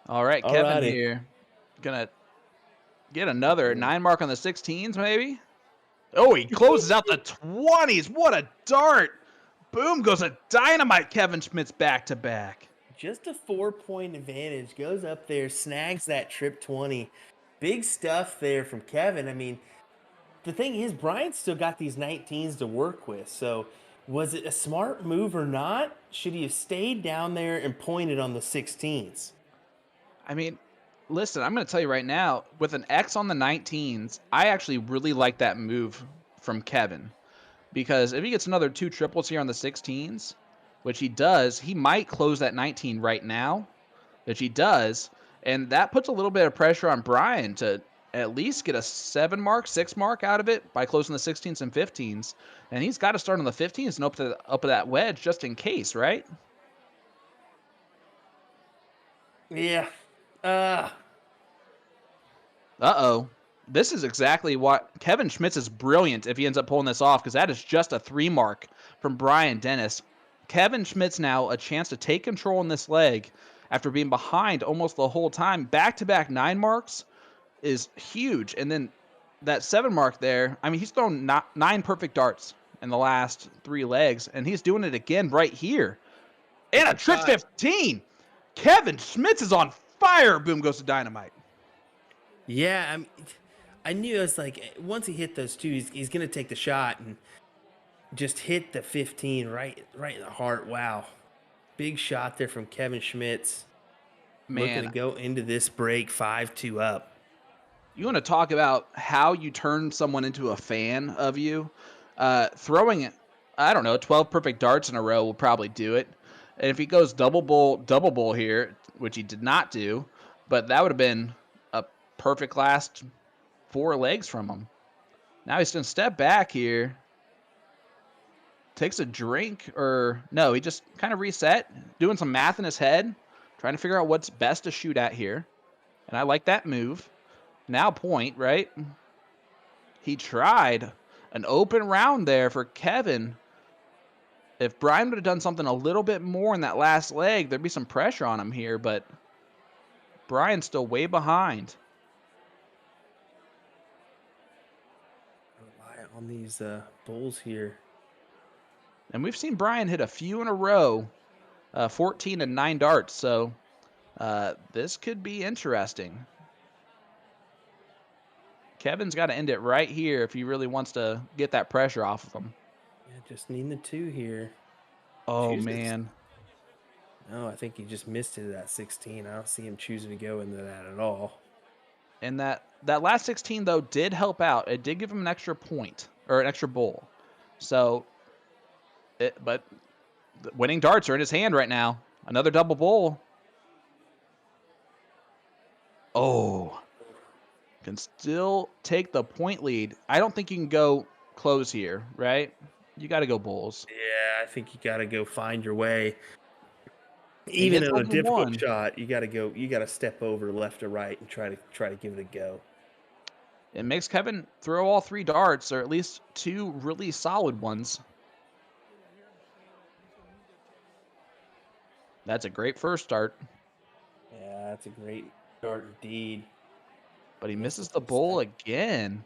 All right, Kevin here. Gonna get another 9 mark on the 16s, maybe? Oh, he closes out the 20s. What a dart. Boom goes a dynamite Kevin Schmitz back-to-back. Just a 4-point advantage. Goes up there, snags that trip 20. Big stuff there from Kevin. I mean, the thing is, Brian still got these 19s to work with. So, was it a smart move or not? Should he have stayed down there and pointed on the 16s? I mean, listen, I'm going to tell you right now, with an X on the 19s, I actually really like that move from Kevin. Because if he gets another 2 triples here on the 16s, which he does, he might close that 19 right now, which he does. And that puts a little bit of pressure on Brian to at least get a 7 mark, 6 mark out of it by closing the 16s and 15s. And he's got to start on the 15s and up that wedge just in case, right? Yeah. Uh-oh. This is exactly what Kevin Schmitz is brilliant if he ends up pulling this off, because that is just a 3 mark from Brian Dennis. Kevin Schmitz now a chance to take control in this leg after being behind almost the whole time. Back-to-back 9 marks is huge. And then that 7 mark there, I mean, he's thrown 9 perfect darts in the last 3 legs, and he's doing it again right here. And a trip 15. Kevin Schmitz is on fire. Boom goes to dynamite. Yeah, I knew it was like once he hit those 2, he's going to take the shot and just hit the 15 right in the heart. Wow. Big shot there from Kevin Schmitz. Looking to go into this break 5-2 up. You want to talk about how you turn someone into a fan of you? Throwing, I don't know, 12 perfect darts in a row will probably do it. And if he goes double bowl here, which he did not do, but that would have been a perfect last 4 legs from him. Now he's going to step back here. Takes a drink, or no, he just kind of reset, doing some math in his head, trying to figure out what's best to shoot at here. And I like that move. Now point, right? He tried an open round there for Kevin. If Brian would have done something a little bit more in that last leg, there'd be some pressure on him here, but Brian's still way behind. Rely on these bulls here. And we've seen Brian hit a few in a row, 14 and 9 darts, so this could be interesting. Kevin's got to end it right here if he really wants to get that pressure off of him. Yeah, just needing the 2 here. Oh, man. No, I think he just missed it at that 16. I don't see him choosing to go into that at all. And that last 16, though, did help out. It did give him an extra point, or an extra bowl. So, but the winning darts are in his hand right now. Another double bowl. Oh. Can still take the point lead. I don't think you can go close here, right? You got to go bulls. Yeah, I think you got to go find your way. Even in a difficult shot, you got to go. You got to step over left or right and try to give it a go. It makes Kevin throw all 3 darts, or at least 2 really solid ones. That's a great first start. Yeah, that's a great start indeed. But he misses the bowl again.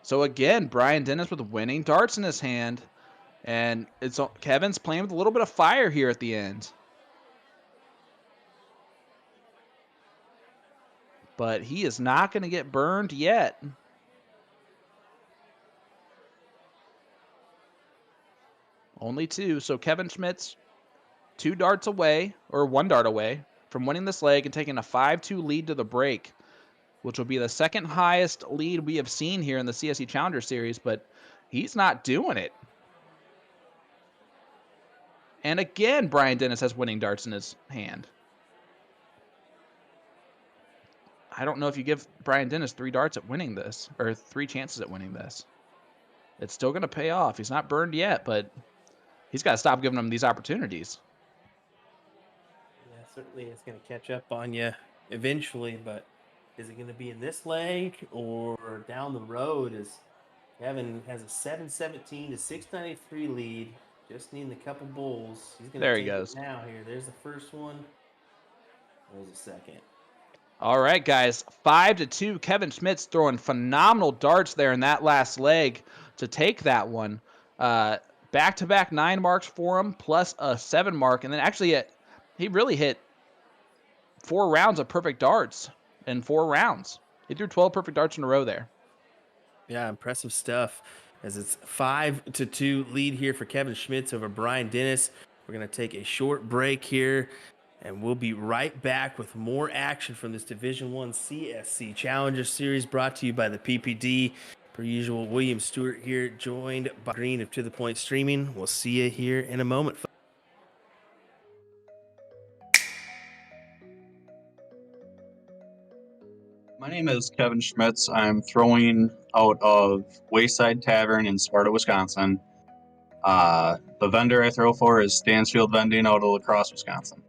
So again, Brian Dennis with winning darts in his hand. And Kevin's playing with a little bit of fire here at the end. But he is not going to get burned yet. Only 2. So Kevin Schmitz, 2 darts away, or 1 dart away, from winning this leg and taking a 5-2 lead to the break, which will be the second highest lead we have seen here in the CSC Challenger Series, but he's not doing it. And again, Brian Dennis has winning darts in his hand. I don't know if you give Brian Dennis 3 darts at winning this, or 3 chances at winning this. It's still going to pay off. He's not burned yet, but he's got to stop giving him these opportunities. Yeah, certainly it's going to catch up on you eventually, but is it going to be in this leg or down the road? As Kevin has a 7-17 to 693 lead, just needing a couple bulls. He's going to take it now here. There's the first one. There's the second. All right, guys, 5-2. Kevin Schmitz throwing phenomenal darts there in that last leg to take that one. back-to-back 9 marks for him, plus a 7 mark, and then actually he really hit 4 rounds of perfect darts in 4 rounds. He threw 12 perfect darts in a row there. Yeah, impressive stuff. As it's 5-2 lead here for Kevin Schmitz over Brian Dennis. We're going to take a short break here, and we'll be right back with more action from this Division I CSC Challenger Series brought to you by the PPD. Per usual, William Stewart here, joined by Green of To The Point Streaming. We'll see you here in a moment. My name is Kevin Schmitz. I'm throwing out of Wayside Tavern in Sparta, Wisconsin. The vendor I throw for is Stansfield Vending out of La Crosse, Wisconsin.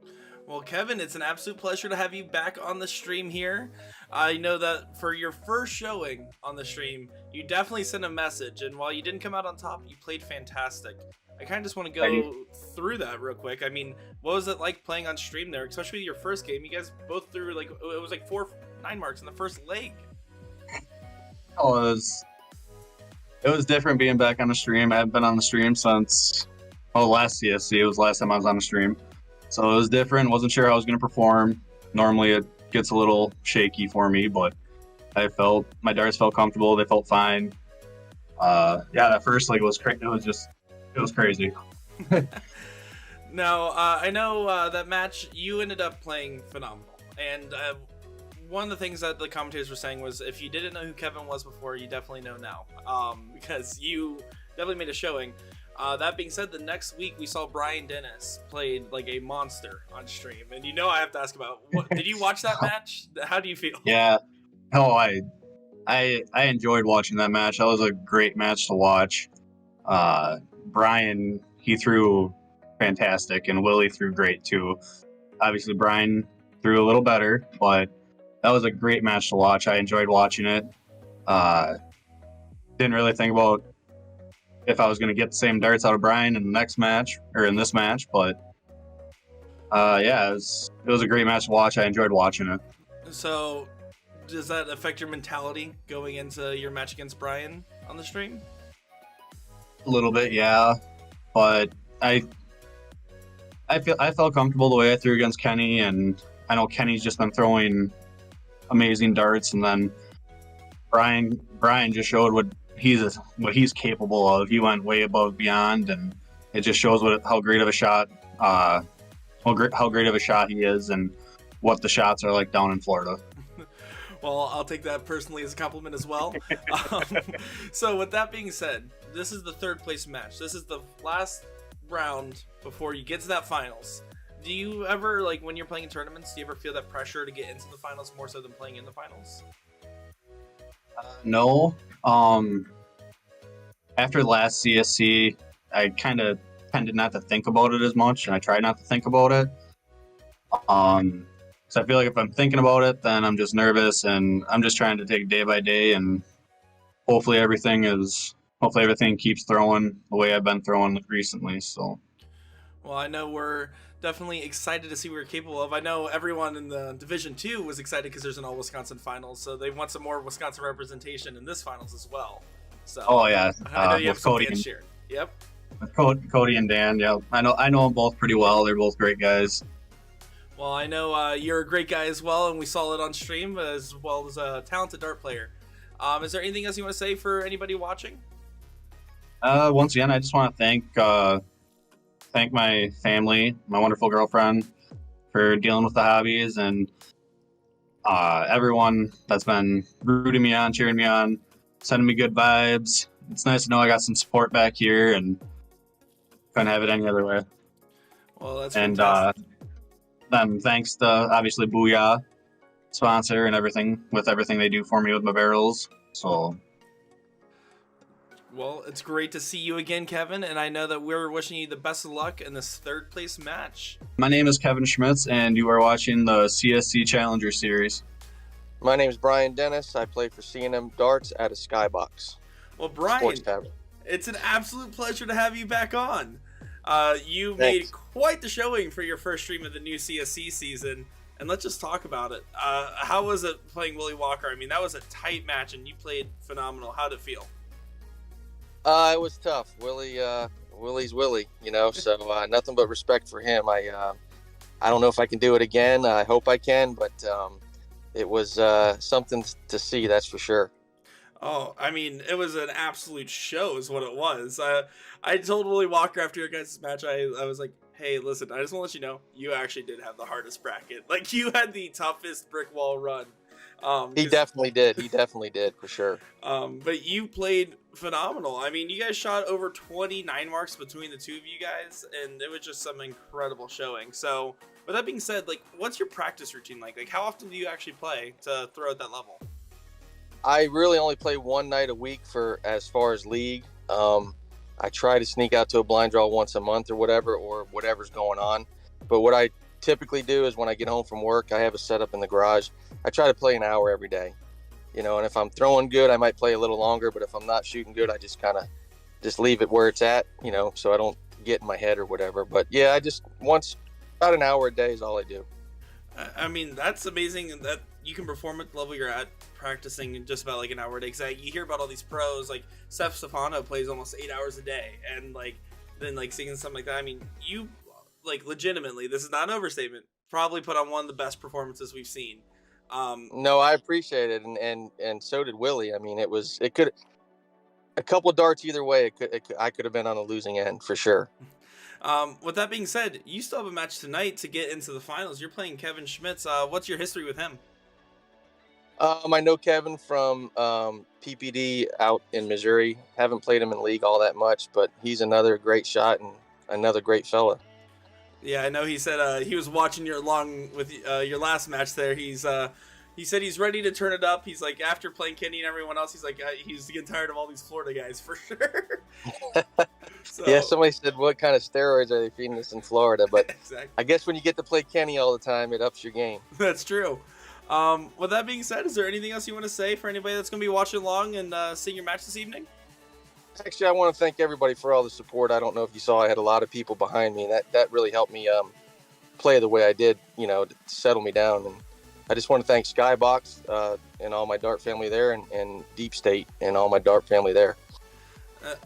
Well, Kevin, it's an absolute pleasure to have you back on the stream here. I know that for your first showing on the stream, you definitely sent a message, and while you didn't come out on top, you played fantastic. I kind of just want to go through that real quick. I mean, what was it like playing on stream there, especially your first game? You guys both threw like, it was like 4 9 marks in the first leg. Oh, it was different being back on the stream. I haven't been on the stream since last CSC. It was the last time I was on the stream, so it was different. Wasn't sure how I was going to perform. Normally it gets a little shaky for me, but I felt my darts felt comfortable. They felt fine. Yeah, that first leg was crazy. It was crazy. Now, I know that match you ended up playing phenomenal, and one of the things that the commentators were saying was if you didn't know who Kevin was before, you definitely know now, because you definitely made a showing. That being said, the next week we saw Brian Dennis played like a monster on stream, and I have to ask about did you watch that match? How do you feel? Yeah. Oh, I enjoyed watching that match. That was a great match to watch. Brian, he threw fantastic, and Willie threw great too. Obviously, Brian threw a little better, but that was a great match to watch. I enjoyed watching it. Didn't really think about if I was going to get the same darts out of Brian in the next match or in this match, but yeah, it was a great match to watch. I enjoyed watching it. So, does that affect your mentality going into your match against Brian on the stream? A little bit, yeah, but I felt comfortable the way I threw against Kenny, and I know Kenny's just been throwing amazing darts, and then Brian just showed what he's capable of. He went way above beyond, and it just shows how great of a shot he is, and what the shots are like down in Florida. Well, I'll take that personally as a compliment as well. So with that being said, this is the 3rd place match. This is the last round before you get to that finals. Do you ever, like when you're playing in tournaments, do you ever feel that pressure to get into the finals more so than playing in the finals? No. After last CSC, I kind of tended not to think about it as much, and I tried not to think about it. So I feel like if I'm thinking about it, then I'm just nervous, and I'm just trying to take it day by day, and hopefully everything keeps throwing the way I've been throwing recently. So. Well, I know we're definitely excited to see what we're capable of. I know everyone in the Division 2 was excited because there's an all-Wisconsin finals, so they want some more Wisconsin representation in this finals as well. So. Oh yeah, I know you have some Cody fans cheering. Yep. Cody and Dan, yeah, I know them both pretty well. They're both great guys. Well, I know you're a great guy as well, and we saw it on stream, as well as a talented dart player. Is there anything else you want to say for anybody watching? Once again, I just want to thank my family, my wonderful girlfriend, for dealing with the hobbies, and everyone that's been rooting me on, cheering me on, sending me good vibes. It's nice to know I got some support back here, and couldn't have it any other way. Well, that's fantastic. Then thanks to obviously Booyah sponsor and everything they do for me with my barrels. So. Well, it's great to see you again, Kevin, and I know that we're wishing you the best of luck in this 3rd place match. My name is Kevin Schmitz, and you are watching the CSC Challenger Series. My name is Brian Dennis. I play for C&M Darts at a Skybox. Well, Brian, it's an absolute pleasure to have you back on. You made quite the showing for your first stream of the new CSC season, and let's just talk about it. How was it playing Willie Walker? I mean, that was a tight match, and you played phenomenal. How'd it feel? It was tough. Willie Willie's Willie, you know. So nothing but respect for him. I don't know if I can do it again. I hope I can, but it was something to see, that's for sure. Oh, I mean, it was an absolute show, is what it was. I told Willie Walker after your guys' match, I was like, hey, listen, I just want to let you know, you actually did have the hardest bracket. Like, you had the toughest brick wall run. He definitely did. He definitely did, for sure. But you played phenomenal. I mean, you guys shot over 29 marks between the two of you guys, and it was just some incredible showing. So, with that being said, like, what's your practice routine like? Like, how often do you actually play to throw at that level? I really only play one night a week for as far as league. I try to sneak out to a blind draw once a month or whatever's going on. But what I typically do is when I get home from work, I have a setup in the garage. I try to play an hour every day, you know, and if I'm throwing good, I might play a little longer, but if I'm not shooting good, I just kind of just leave it where it's at, you know, so I don't get in my head or whatever. But yeah, about an hour a day is all I do. I mean, that's amazing that you can perform at the level you're at practicing in just about like an hour a day. Because you hear about all these pros, like Steph Stefano plays almost 8 hours a day, and like then like seeing something like that. I mean, you like legitimately, this is not an overstatement, probably put on one of the best performances we've seen. No, I appreciate it, and so did Willie. I mean, it could a couple of darts either way. I could have been on the losing end for sure. With that being said, you still have a match tonight to get into the finals. You're playing Kevin Schmitz. What's your history with him? I know Kevin from PPD out in Missouri. Haven't played him in league all that much, but he's another great shot and another great fella. Yeah, I know he said he was watching your your last match there. He said he's ready to turn it up. He's like, after playing Kenny and everyone else, he's like, he's getting tired of all these Florida guys for sure. So, yeah, somebody said, what kind of steroids are they feeding us in Florida? But exactly. I guess when you get to play Kenny all the time, it ups your game. That's true. With that being said, is there anything else you want to say for anybody that's going to be watching along and seeing your match this evening? Actually, I want to thank everybody for all the support. I don't know if you saw, I had a lot of people behind me. That really helped me play the way I did, you know, to settle me down. And I just want to thank Skybox and all my dart family there, and Deep State and all my dart family there.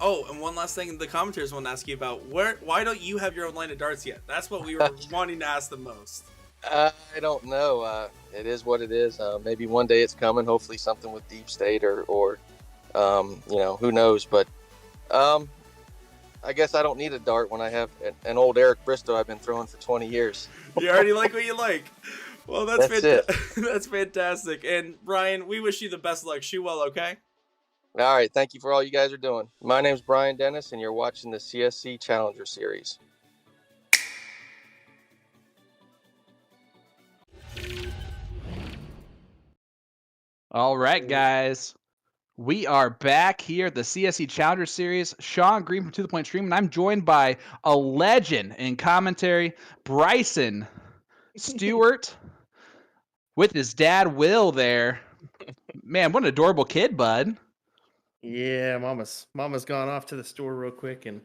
And one last thing the commentators want to ask you about. Why don't you have your own line of darts yet? That's what we were wanting to ask the most. I don't know. It is what it is. Maybe one day it's coming. Hopefully something with Deep State or you know, who knows. But I guess I don't need a dart when I have an old Eric Bristow I've been throwing for 20 years. You already like what you like. Well, that's that's fantastic. And Brian, we wish you the best of luck. Shoot well, okay? All right. Thank you for all you guys are doing. My name's Brian Dennis, and you're watching the CSC Challenger Series. All right, guys. We are back here at the CSC Challenger Series. Sean Green from To The Point Stream, and I'm joined by a legend in commentary, Bryson Stewart, with his dad, Will, there. Man, what an adorable kid, bud. Yeah, mama's gone off to the store real quick, and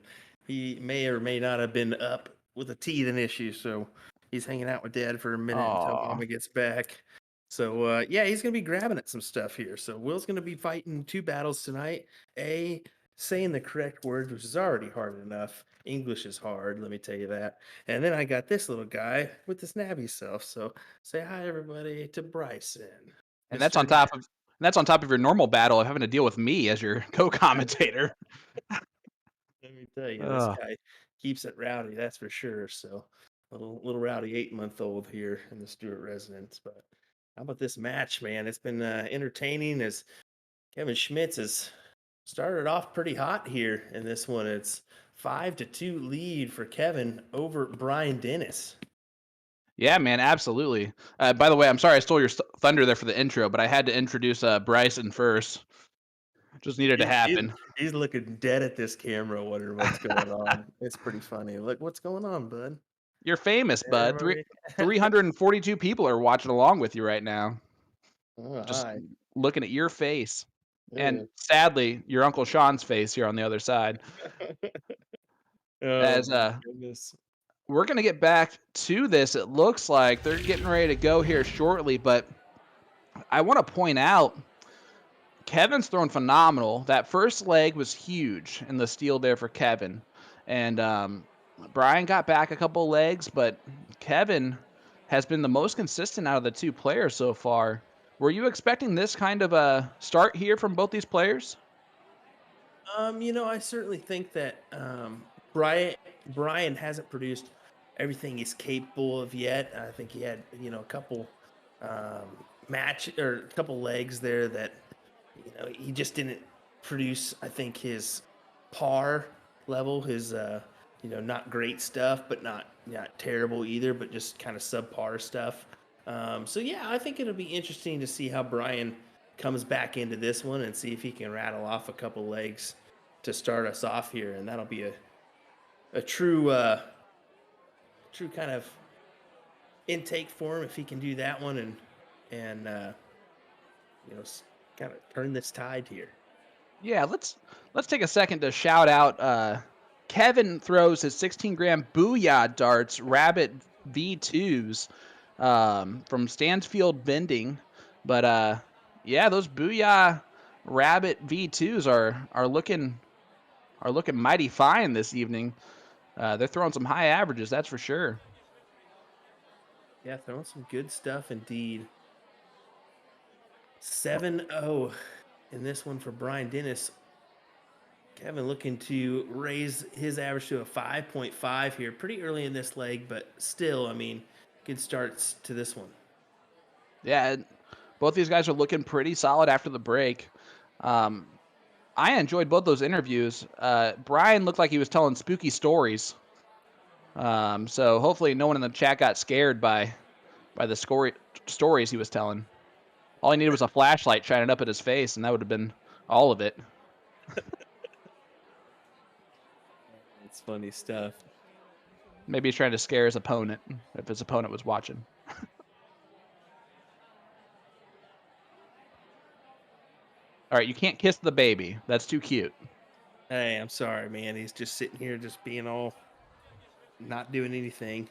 he may or may not have been up with a teething issue, so he's hanging out with dad for a minute until mama gets back. So yeah, he's gonna be grabbing at some stuff here. So Will's gonna be fighting 2 battles tonight. Saying the correct words, which is already hard enough. English is hard, let me tell you that. And then I got this little guy with the snabby self. So say hi, everybody, to Bryson. And that's on top of your normal battle of having to deal with me as your co-commentator. Let me tell you, this guy keeps it rowdy, that's for sure. So little rowdy 8-month-old here in the Stewart residence. But how about this match, man? It's been entertaining as Kevin Schmitz has started off pretty hot here in this one. It's 5-2 lead for Kevin over Brian Dennis. Yeah, man, absolutely. By the way, I'm sorry I stole your thunder there for the intro, but I had to introduce Bryson first. Just needed to happen. He's looking dead at this camera, wondering what's going on. It's pretty funny. Look, what's going on, bud? You're famous, bud. 342 people are watching along with you right now. Just looking at your face. And sadly, your Uncle Sean's face here on the other side. Goodness. We're going to get back to this. It looks like they're getting ready to go here shortly, but I want to point out Kevin's thrown phenomenal. That first leg was huge in the steal there for Kevin. And Brian got back a couple legs, but Kevin has been the most consistent out of the two players so far. Were you expecting this kind of a start here from both these players? I certainly think that Brian hasn't produced everything he's capable of yet. I think he had, a couple a couple legs there that he just didn't produce. I think his par level, his not great stuff, but not terrible either, but just kind of subpar stuff. So yeah, I think it'll be interesting to see how Brian comes back into this one and see if he can rattle off a couple legs to start us off here, and that'll be a true kind of intake for him if he can do that one and kind of turn this tide here. Yeah, let's take a second to shout out Kevin throws his 16-gram Booyah Darts Rabbit V2s from Stansfield Vending. But yeah, those Booyah Rabbit V2s are looking mighty fine this evening. They're throwing some high averages, that's for sure. Yeah, throwing some good stuff indeed. 7-0 in this one for Brian Dennis. Kevin looking to raise his average to a 5.5 here pretty early in this leg, but still, good starts to this one. Yeah, both these guys are looking pretty solid after the break. I enjoyed both those interviews. Brian looked like he was telling spooky stories. So hopefully no one in the chat got scared by the stories he was telling. All he needed was a flashlight shining up at his face, and that would have been all of it. It's funny stuff. Maybe he's trying to scare his opponent, if his opponent was watching. All right, you can't kiss the baby. That's too cute. Hey, I'm sorry, man. He's just sitting here just being all not doing anything.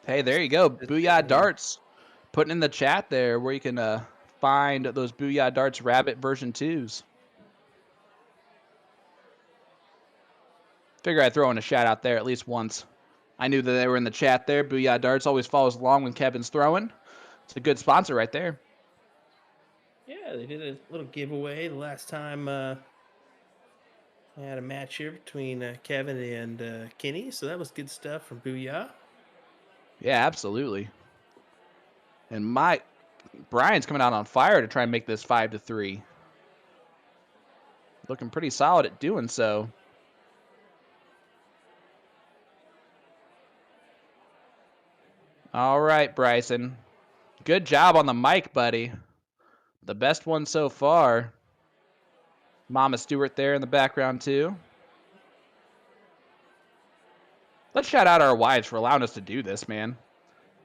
Hey, there you go. Booyah Darts. Putting in the chat there where you can find those Booyah Darts Rabbit version 2s. Figure I'd throw in a shout out there at least once. I knew that they were in the chat there. Booyah Darts always follows along when Kevin's throwing. It's a good sponsor right there. Yeah, they did a little giveaway the last time I had a match here between Kevin and Kenny, so that was good stuff from Booyah. Yeah, absolutely. And Brian's coming out on fire to try and make this 5-3. Looking pretty solid at doing so. All right, Bryson. Good job on the mic, buddy. The best one so far. Mama Stewart there in the background, too. Let's shout out our wives for allowing us to do this, man.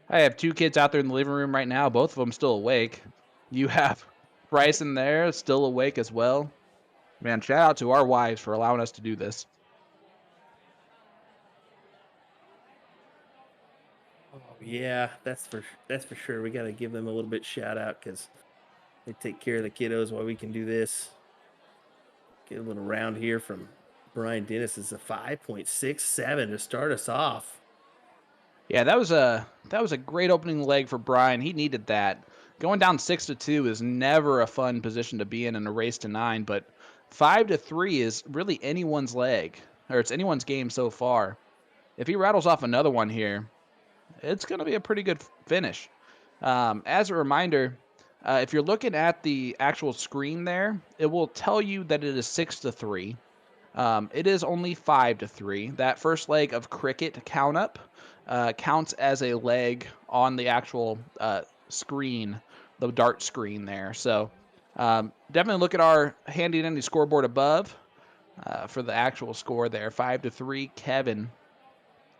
I have 2 kids out there in the living room right now, both of them still awake. You have Bryson there, still awake as well. Man, shout out to our wives for allowing us to do this. Oh, yeah, that's for sure. We got to give them a little bit shout out because they take care of the kiddos while we can do this. Get a little round here from Brian Dennis. It's a 5.67 to start us off. Yeah, that was a great opening leg for Brian. He needed that. Going down 6-2 is never a fun position to be in a race to 9, but 5-3 is really anyone's leg, or it's anyone's game so far. If he rattles off another one here, it's going to be a pretty good finish. As a reminder, if you're looking at the actual screen there, it will tell you that it is 6-3. It is only 5-3. That first leg of cricket count up counts as a leg on the actual screen, the dart screen there. So definitely look at our handy dandy scoreboard above for the actual score there. 5-3, Kevin.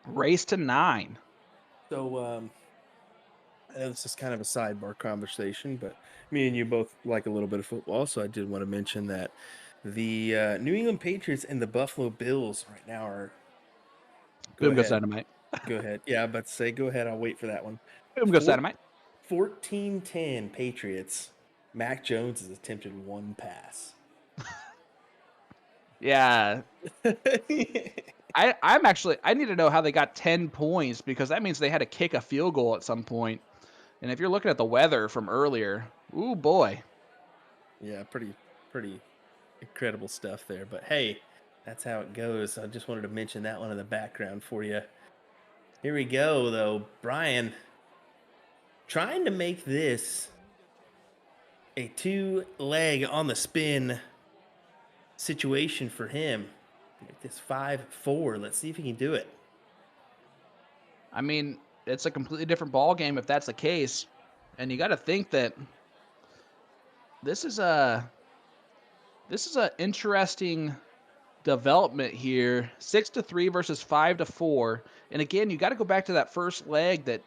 Race to 9. So this is kind of a sidebar conversation, but me and you both like a little bit of football, so I did want to mention that the New England Patriots and the Buffalo Bills right now are. Boom goes dynamite. Go ahead. Yeah, but say go ahead. I'll wait for that one. Boom goes dynamite. 14-10 Patriots. Mac Jones has attempted 1 pass. Yeah. I need to know how they got 10 points, because that means they had to kick a field goal at some point. And if you're looking at the weather from earlier, ooh boy. Yeah, pretty incredible stuff there. But hey, that's how it goes. I just wanted to mention that one in the background for you. Here we go, though. Brian trying to make this a 2-leg on the spin situation for him. Make this 5-4. Let's see if he can do it. I mean, it's a completely different ball game if that's the case. And you got to think that this is a interesting development here. 6-3 versus 5-4. And again, you got to go back to that first leg that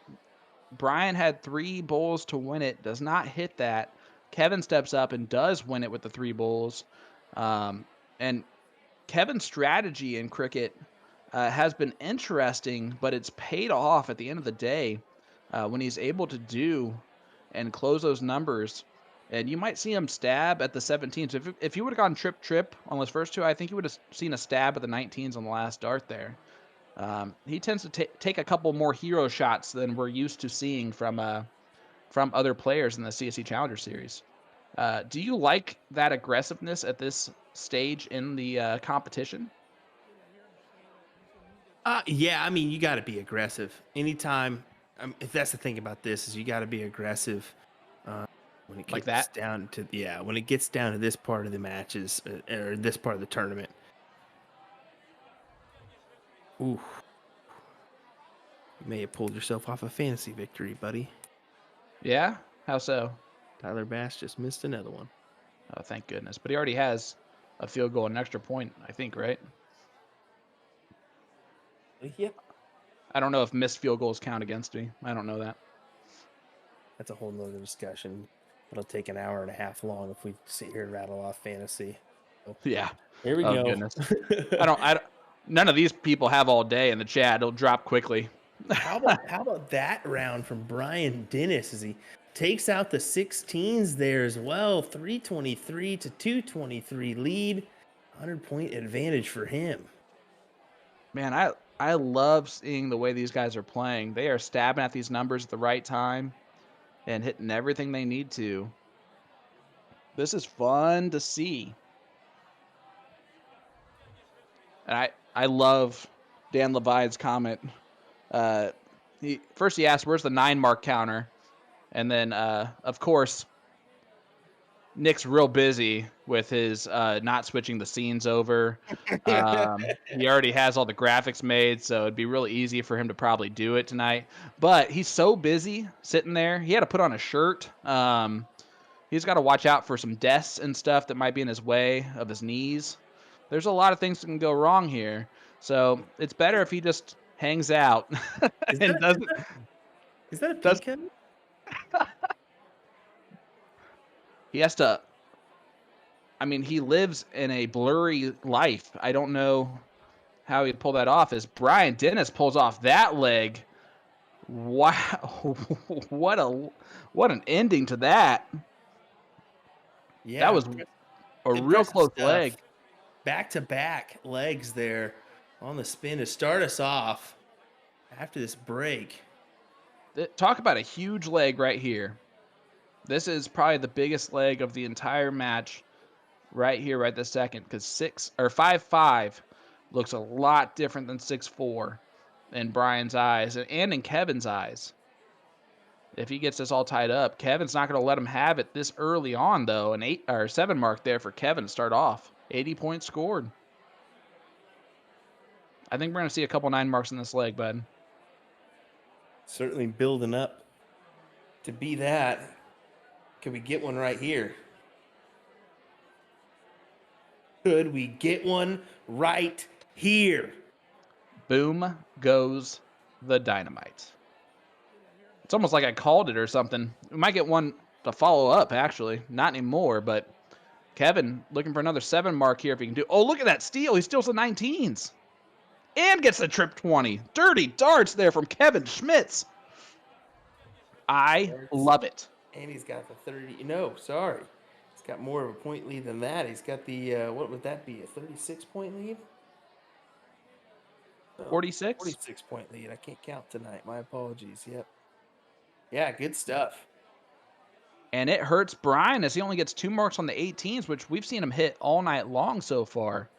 Brian had 3 bowls to win it. Does not hit that. Kevin steps up and does win it with the 3 bowls. And Kevin's strategy in cricket has been interesting, but it's paid off at the end of the day when he's able to do and close those numbers. And you might see him stab at the 17s. If you would have gone trip on those first 2, I think you would have seen a stab at the 19s on the last dart there. He tends to take a couple more hero shots than we're used to seeing from other players in the CSC Challenger Series. Do you like that aggressiveness at this stage in the competition? Yeah, I mean, you got to be aggressive. Anytime, if that's the thing about this, is you got to be aggressive when it Like gets that? down to when it gets down to this part of the matches or this part of the tournament. Ooh, you may have pulled yourself off a fantasy victory, buddy. Yeah? How so? Tyler Bass just missed another one. Oh, thank goodness. But he already has a field goal and an extra point, I think, right? Yep. I don't know if missed field goals count against me. I don't know that. That's a whole nother discussion. It'll take an hour and a half long if we sit here and rattle off fantasy. So, Yeah. here we go. Goodness. None of these people have all day in the chat. It'll drop quickly. How about that round from Brian Dennis as he takes out the 16s there as well. 323 to 223 lead. 100-point advantage for him. Man, I love seeing the way these guys are playing. They are stabbing at these numbers at the right time and hitting everything they need to. This is fun to see. And I love Dan Levine's comment. He asked, where's the 9 mark counter? And then, of course, Nick's real busy with his not switching the scenes over. He already has all the graphics made, so it'd be really easy for him to probably do it tonight. But he's so busy sitting there. He had to put on a shirt. He's got to watch out for some desks and stuff that might be in his way of his knees. There's a lot of things that can go wrong here. So it's better if he just hangs out and doesn't. Is that a peak, Kevin? He has to. I mean, he lives in a blurry life. I don't know how he'd pull that off. As Brian Dennis pulls off that leg. Wow. What an ending to that. Yeah. That was a real close leg. Back-to-back legs there on the spin to start us off after this break. Talk about a huge leg right here. This is probably the biggest leg of the entire match right here, right this second, because 5-5 looks a lot different than 6-4 in Brian's eyes and in Kevin's eyes. If he gets this all tied up, Kevin's not going to let him have it this early on, though. An 8 or 7 mark there for Kevin to start off. 80 points scored. I think we're going to see a couple 9 marks in this leg, bud. Certainly building up to be that. Could we get one right here? Could we get one right here? Boom goes the dynamite. It's almost like I called it or something. We might get one to follow up, actually. Not anymore, but Kevin looking for another 7 mark here if he can do. Oh, look at that steal. He steals the 19s. And gets the trip 20. Dirty darts there from Kevin Schmitz. I love it. And he's got the 30. No, sorry. He's got more of a point lead than that. He's got the, what would that be, a 36-point lead? 46? 46-point lead. I can't count tonight. My apologies. Yep. Yeah, good stuff. And it hurts Brian as he only gets 2 marks on the 18s, which we've seen him hit all night long so far.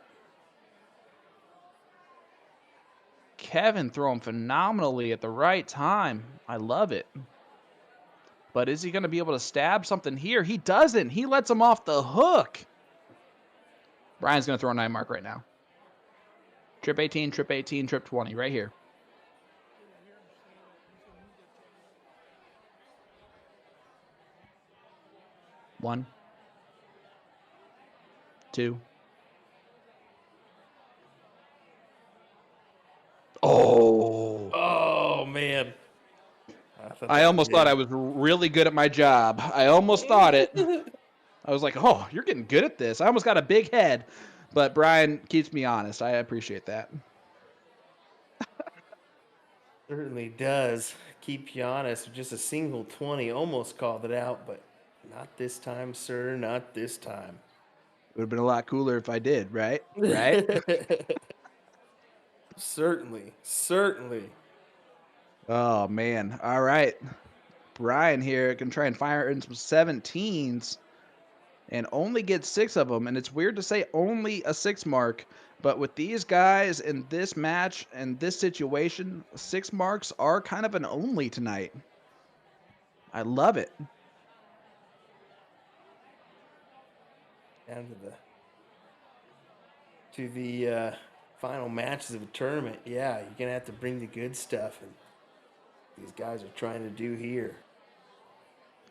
Kevin throwing phenomenally at the right time. I love it. But is he going to be able to stab something here? He doesn't. He lets him off the hook. Brian's going to throw a 9 mark right now. Trip 18, trip 18, trip 20 right here. One, two. Oh, man. I almost thought I was really good at my job. I almost thought it. I was like, oh, you're getting good at this. I almost got a big head. But Brian keeps me honest. I appreciate that. Certainly does. Keep you honest. Just a single 20. Almost called it out, but not this time, sir. Not this time. It would have been a lot cooler if I did, right? Right? Certainly. Certainly. Oh, man. All right. Brian here can try and fire in some 17s and only get 6 of them. And it's weird to say only a 6 mark, but with these guys in this match and this situation, 6 marks are kind of an only tonight. I love it. Down to the final matches of the tournament. Yeah, you're going to have to bring the good stuff. And these guys are trying to do here.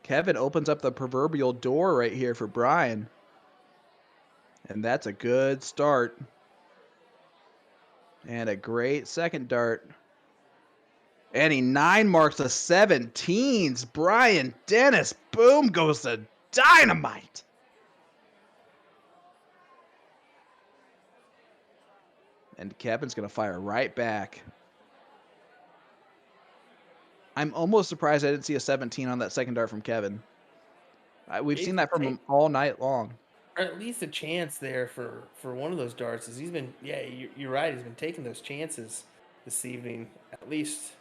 Kevin opens up the proverbial door right here for Brian. And that's a good start. And a great second dart. And he 9 marks the 17s. Brian Dennis, boom, goes the dynamite. And Kevin's going to fire right back. I'm almost surprised I didn't see a 17 on that second dart from Kevin. We've seen that from him all night long. Or at least a chance there for one of those darts. As he's been, yeah, you're right. He's been taking those chances this evening. At least,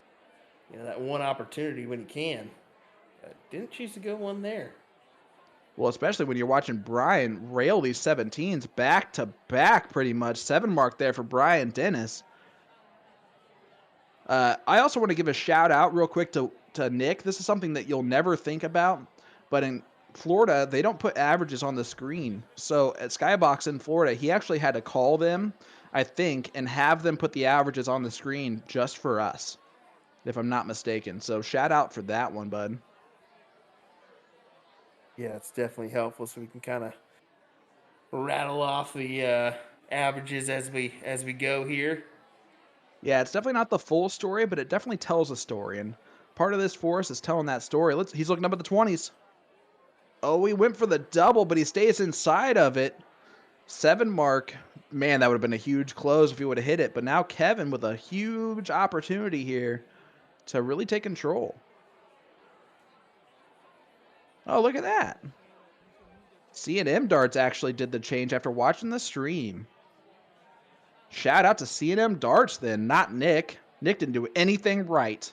that one opportunity when he can. Didn't choose to go one there. Well, especially when you're watching Brian rail these 17s back to back pretty much. 7 mark there for Brian Dennis. I also want to give a shout out real quick to Nick. This is something that you'll never think about, but in Florida, they don't put averages on the screen. So at Skybox in Florida, he actually had to call them, I think, and have them put the averages on the screen just for us, if I'm not mistaken. So shout out for that one, bud. Yeah, it's definitely helpful so we can kind of rattle off the averages as we go here. Yeah, it's definitely not the full story, but it definitely tells a story. And part of this for us is telling that story. He's looking up at the 20s. Oh, he went for the double, but he stays inside of it. 7 mark. Man, that would have been a huge close if he would have hit it. But now Kevin with a huge opportunity here to really take control. Oh, look at that. C&M Darts actually did the change after watching the stream. Shout out to C&M Darts then, not Nick. Nick didn't do anything right.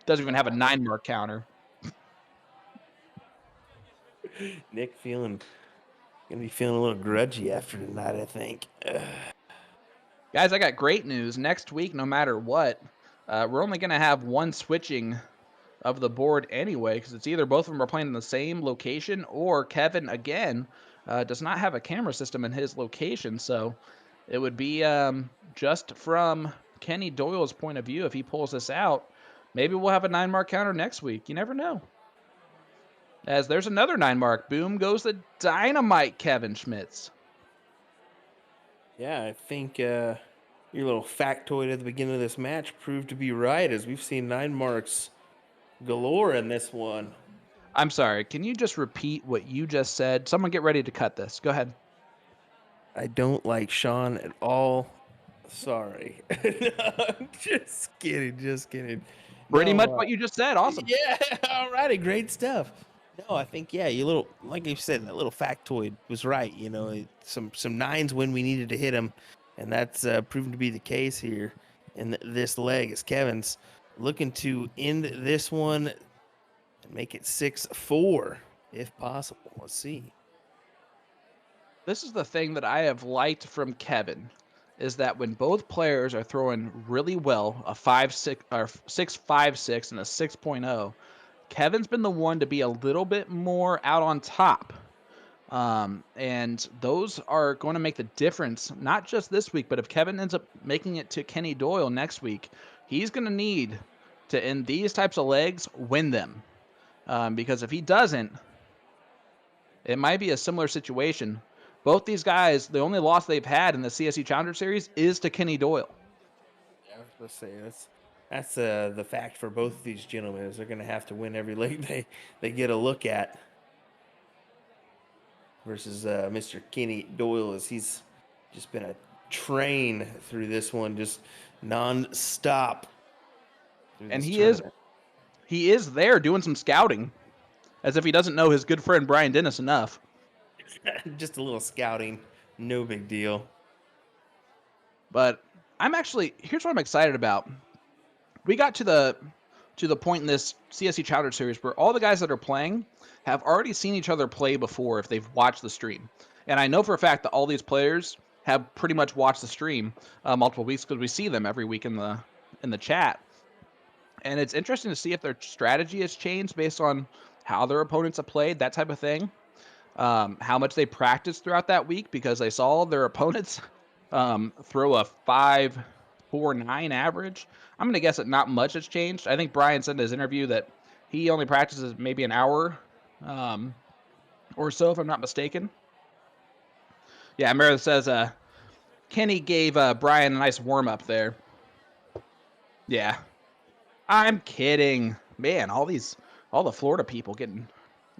Doesn't even have a 9 mark counter. Nick gonna be feeling a little grudgy after tonight, I think. Guys, I got great news. Next week, no matter what, we're only going to have one switching of the board anyway, because it's either both of them are playing in the same location or Kevin, again, does not have a camera system in his location. So it would be just from Kenny Doyle's point of view, if he pulls this out, maybe we'll have a 9 mark counter next week. You never know. As there's another 9 mark. Boom goes the dynamite, Kevin Schmitz. Yeah, I think your little factoid at the beginning of this match proved to be right, as we've seen 9 marks galore in this one. I'm sorry. Can you just repeat what you just said? Someone get ready to cut this. Go ahead. I don't like Sean at all. Sorry. No, just kidding. Pretty much what you just said. Awesome. Yeah, all righty. Great stuff. No, I think, yeah, like you said, that little factoid was right. Some 9s when we needed to hit them. and that's proven to be the case here in this leg as Kevin's looking to end this one and make it 6-4 if possible. Let's see. This is the thing that I have liked from Kevin, is that when both players are throwing really well, a 5-6 or 6.56 and a 6.0, Kevin's been the one to be a little bit more out on top. And those are going to make the difference, not just this week, but if Kevin ends up making it to Kenny Doyle next week, he's going to need to, in these types of legs, win them. Because if he doesn't, it might be a similar situation. Both these guys, the only loss they've had in the CSC Challenger Series is to Kenny Doyle. Yeah, let's say that's the fact for both of these gentlemen is they're going to have to win every leg they get a look at. Versus Mr. Kenny Doyle, as he's just been a train through this one, just non-stop. And he is there doing some scouting, as if he doesn't know his good friend Brian Dennis enough. Just a little scouting, no big deal. But here's what I'm excited about. We got to the point in this CSC Challenger Series where all the guys that are playing have already seen each other play before if they've watched the stream. And I know for a fact that all these players have pretty much watched the stream multiple weeks because we see them every week in the chat. And it's interesting to see if their strategy has changed based on how their opponents have played, that type of thing. How much they practiced throughout that week because they saw their opponents throw a 5.49 average. I'm going to guess that not much has changed. I think Brian said in his interview that he only practices maybe an hour or so, if I'm not mistaken. Yeah, Meredith says Kenny gave Brian a nice warm-up there. Yeah. I'm kidding. Man, all the Florida people getting...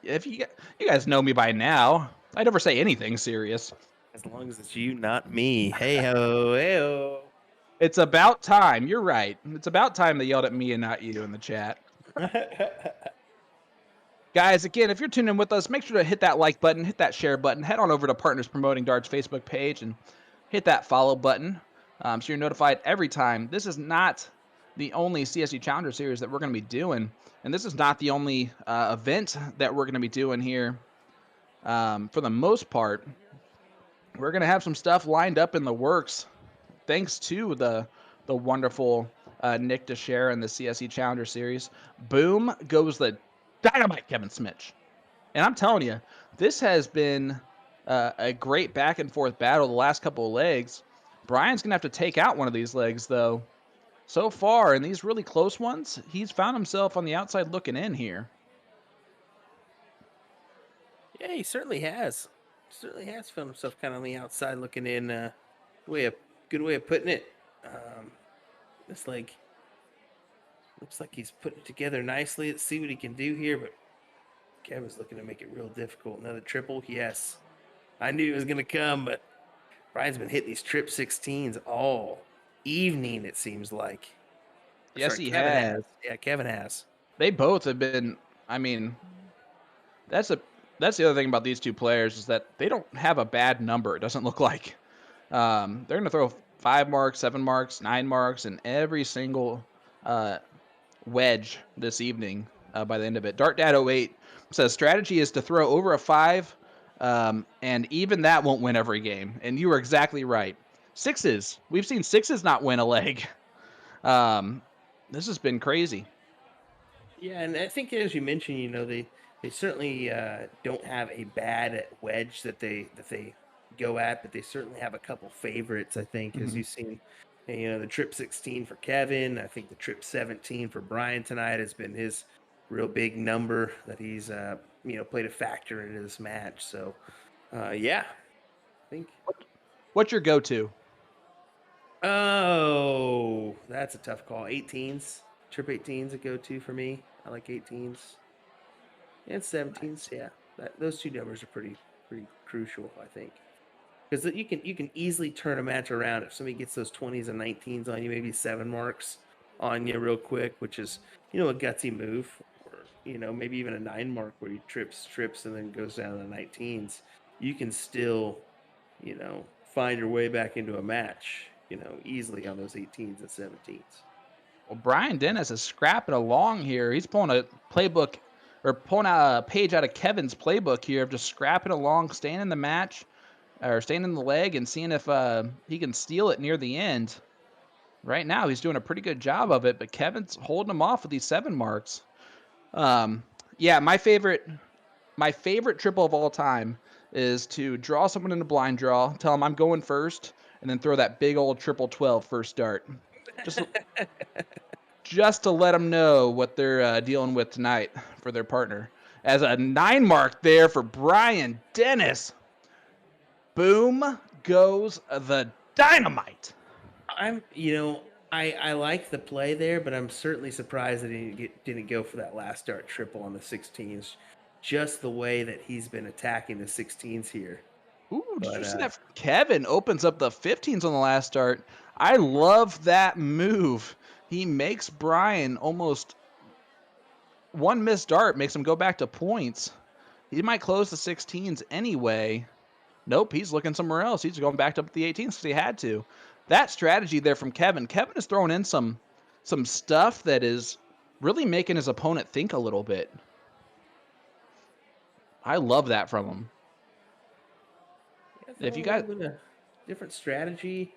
If you guys know me by now, I never say anything serious. As long as it's you, not me. Hey-ho, hey-ho. It's about time. You're right. It's about time they yelled at me and not you in the chat. Guys, again, if you're tuning in with us, make sure to hit that like button, hit that share button, head on over to Partners Promoting Darts Facebook page and hit that follow button so you're notified every time. This is not the only CSC Challenger Series that we're going to be doing, and this is not the only event that we're going to be doing here. For the most part, we're going to have some stuff lined up in the works thanks to the wonderful Nick DeShare and the CSC Challenger Series. Boom goes the dynamite Kevin Schmitz. And I'm telling you, this has been a great back and forth battle the last couple of legs. Brian's going to have to take out one of these legs, though. So far, in these really close ones, he's found himself on the outside looking in here. Yeah, he certainly has. Certainly has found himself kind of on the outside looking in. Good way of putting it. This leg looks like he's putting it together nicely. Let's see what he can do here, but Kevin's looking to make it real difficult. Another triple, yes. I knew it was going to come, but Brian's been hitting these trip 16s all evening, it seems like. Yes, Kevin has. Yeah, Kevin has. They both have been, I mean, that's the other thing about these two players is that they don't have a bad number, it doesn't look like. They're going to throw 5 marks, 7 marks, 9 marks in every single wedge this evening by the end of it. DartDad08 says strategy is to throw over a 5, and even that won't win every game. And you were exactly right. 6s. We've seen 6s not win a leg. This has been crazy. Yeah, and I think as you mentioned, they certainly don't have a bad wedge that they go at, but they certainly have a couple favorites, I think, as you've seen. The trip 16 for Kevin. I think the trip 17 for Brian tonight has been his real big number that he's played a factor into this match. So yeah, I think. What's your go-to? Oh, that's a tough call. 18s. Trip 18s a go-to for me. I like 18s. And 17s, yeah. Those two numbers are pretty crucial, I think. Because you can easily turn a match around if somebody gets those 20s and 19s on you, maybe 7 marks on you real quick, which is, a gutsy move. Or, maybe even a 9 mark where you trips, and then goes down to the 19s. You can still, find your way back into a match, easily on those 18s and 17s. Well, Brian Dennis is scrapping along here. He's pulling a playbook or pulling out a page out of Kevin's playbook here of just scrapping along, staying in the match or staying in the leg and seeing if he can steal it near the end. Right now, he's doing a pretty good job of it, but Kevin's holding him off with these 7 marks. Yeah, my favorite triple of all time is to draw someone in a blind draw, tell them I'm going first, and then throw that big old triple 12 first dart. Just to let them know what they're dealing with tonight for their partner. As a 9 mark there for Brian Dennis. Boom goes the dynamite. I like the play there, but I'm certainly surprised that he didn't go for that last dart triple on the 16s. Just the way that he's been attacking the 16s here. Ooh, did you see that? Kevin opens up the 15s on the last start. I love that move. He makes Brian almost one missed dart, makes him go back to points. He might close the 16s anyway. Nope, he's looking somewhere else. He's going back up the 18s because he had to. That strategy there from Kevin. Kevin is throwing in some stuff that is really making his opponent think a little bit. I love that from him. Yeah, if you got a different strategy,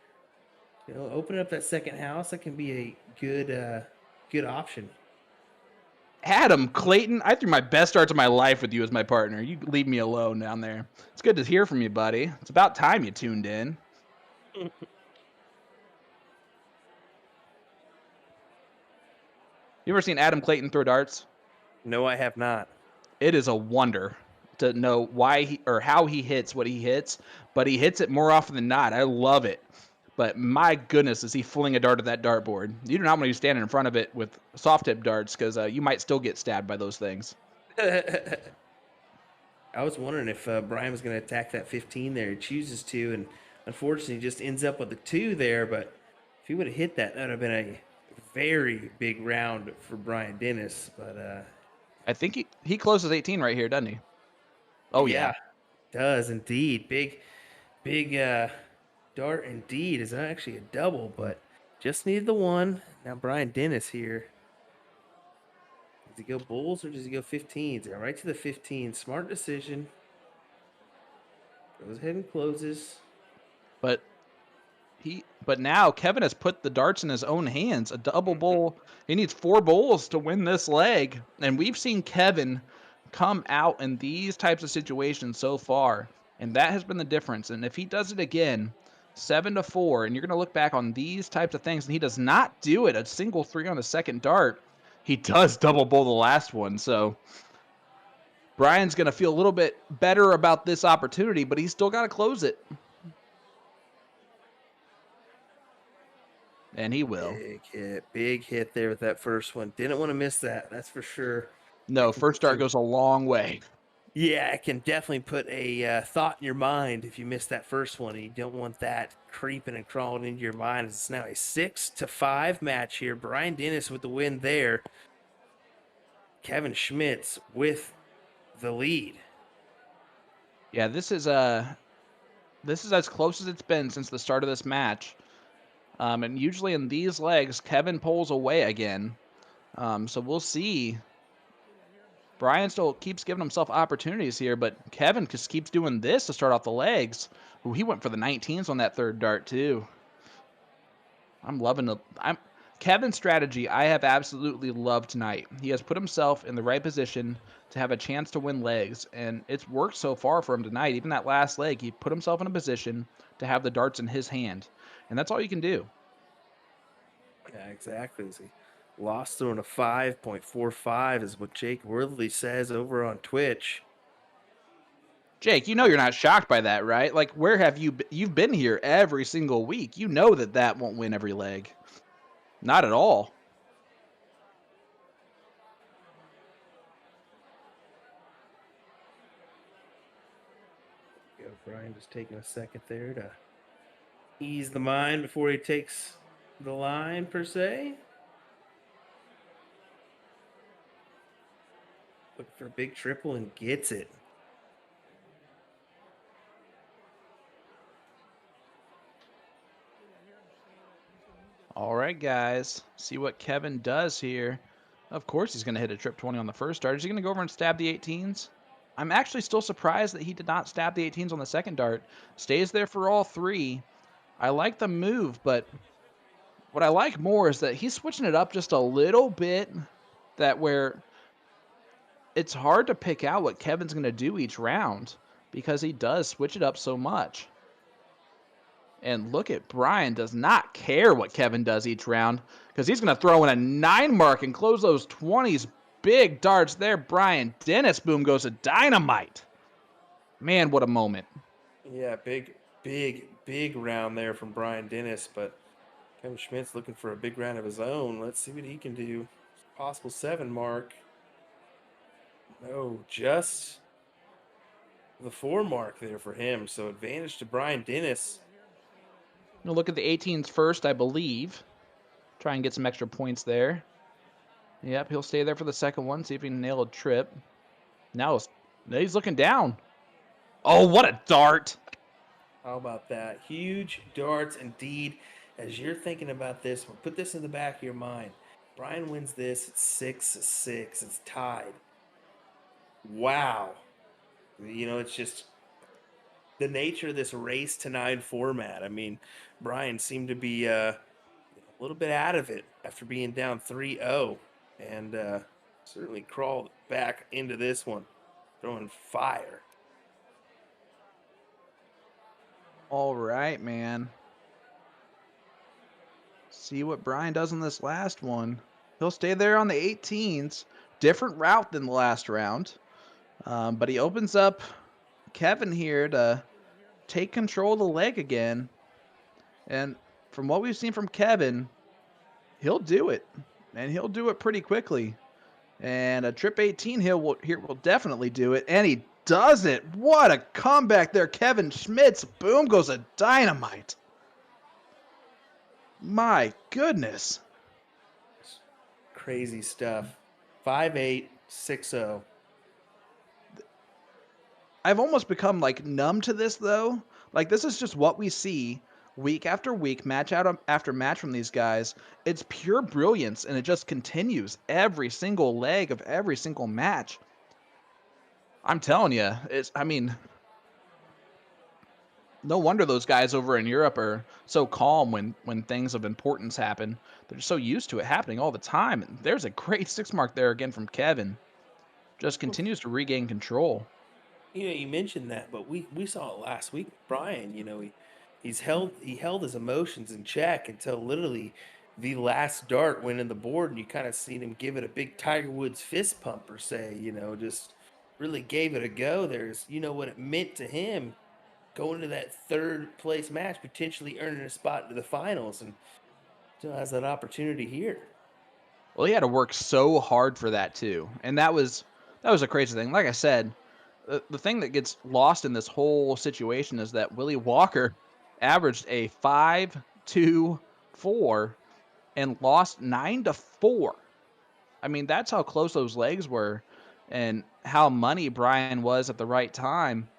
open up that second house, that can be a good option. Adam Clayton, I threw my best darts of my life with you as my partner. You leave me alone down there. It's good to hear from you, buddy. It's about time you tuned in. You ever seen Adam Clayton throw darts? No, I have not. It is a wonder to know why or how he hits what he hits, but he hits it more often than not. I love it. But my goodness, is he fling a dart at that dartboard. You do not want to be standing in front of it with soft tip darts because you might still get stabbed by those things. I was wondering if Brian was going to attack that 15 there. He chooses to, and unfortunately just ends up with a 2 there. But if he would have hit that, that would have been a very big round for Brian Dennis. But I think he closes 18 right here, doesn't he? Oh, yeah. Does indeed. Big dart indeed. Is actually a double, but just needed the 1. Now Brian Dennis here. Does he go bulls or does he go 15s? Yeah, right to the 15. Smart decision. Goes ahead and closes. But now Kevin has put the darts in his own hands. A double bowl. He needs 4 bowls to win this leg. And we've seen Kevin come out in these types of situations so far. And that has been the difference. And if he does it again, 7-4, and you're going to look back on these types of things, and he does not do it a single 3 on the second dart. He does double bowl the last one. So Brian's going to feel a little bit better about this opportunity, but he's still got to close it. And he will. Big hit there with that first one. Didn't want to miss that, that's for sure. No, first dart goes a long way. Yeah, it can definitely put a thought in your mind if you miss that first one. And you don't want that creeping and crawling into your mind. It's now a 6-5 match here. Brian Dennis with the win there. Kevin Schmitz with the lead. Yeah, this is as close as it's been since the start of this match. And usually in these legs, Kevin pulls away again. So we'll see. Brian still keeps giving himself opportunities here, but Kevin just keeps doing this to start off the legs. Ooh, he went for the 19s on that third dart too. I'm loving Kevin's strategy. I have absolutely loved tonight. He has put himself in the right position to have a chance to win legs, and it's worked so far for him tonight. Even that last leg, he put himself in a position to have the darts in his hand, and that's all you can do. Yeah, exactly. Lost throwing a 5.45 is what Jake Worthley says over on Twitch. Jake, you know you're not shocked by that, right? Like, where have you been? You've been here every single week. You know that won't win every leg. Not at all. Brian just taking a second there to ease the mind before he takes the line, per se. Looking for a big triple and gets it. All right, guys. See what Kevin does here. Of course he's going to hit a trip 20 on the first dart. Is he going to go over and stab the 18s? I'm actually still surprised that he did not stab the 18s on the second dart. Stays there for all three. I like the move, but what I like more is that he's switching it up just a little bit, that where it's hard to pick out what Kevin's going to do each round because he does switch it up so much. And look at Brian, does not care what Kevin does each round because he's going to throw in a 9 mark and close those 20s. Big darts there. Brian Dennis, boom, goes to dynamite. Man, what a moment. Yeah, big round there from Brian Dennis, but Kevin Schmitz looking for a big round of his own. Let's see what he can do. Possible 7 mark. No, just the 4 mark there for him. So advantage to Brian Dennis. We'll look at the 18s first, I believe. Try and get some extra points there. Yep, he'll stay there for the second one, see if he can nail a trip. Now he's looking down. Oh, what a dart. How about that? Huge darts indeed. As you're thinking about this one, put this in the back of your mind. Brian wins this. It's 6-6. It's tied. Wow. You know, it's just the nature of this race to 9 format. I mean, Brian seemed to be a little bit out of it after being down 3-0 and certainly crawled back into this one, throwing fire. All right, man. See what Brian does in this last one. He'll stay there on the 18s. Different route than the last round. But he opens up Kevin here to take control of the leg again. And from what we've seen from Kevin, he'll do it. And he'll do it pretty quickly. And a trip 18 will definitely do it. And he does it. What a comeback there. Kevin Schmitz. Boom goes a dynamite. My goodness. Crazy stuff. 5-8, 6-0. I've almost become like numb to this though. Like this is just what we see week after week, match out after match from these guys. It's pure brilliance and it just continues every single leg of every single match. I'm telling you, no wonder those guys over in Europe are so calm when things of importance happen. They're just so used to it happening all the time. And there's a great 6 mark there again from Kevin. Just continues to regain control. You know, you mentioned that, but we saw it last week. Brian, you know, he held his emotions in check until literally the last dart went in the board, and you kind of seen him give it a big Tiger Woods fist pump per se. You know, just really gave it a go. There's, you know, what it meant to him going to that 3rd place match, potentially earning a spot into the finals, and still has that opportunity here. Well, he had to work so hard for that too, and that was a crazy thing. Like I said, the thing that gets lost in this whole situation is that Willie Walker averaged a 5-2-4 and lost 9-4. I mean, that's how close those legs were, and how money Brian was at the right time.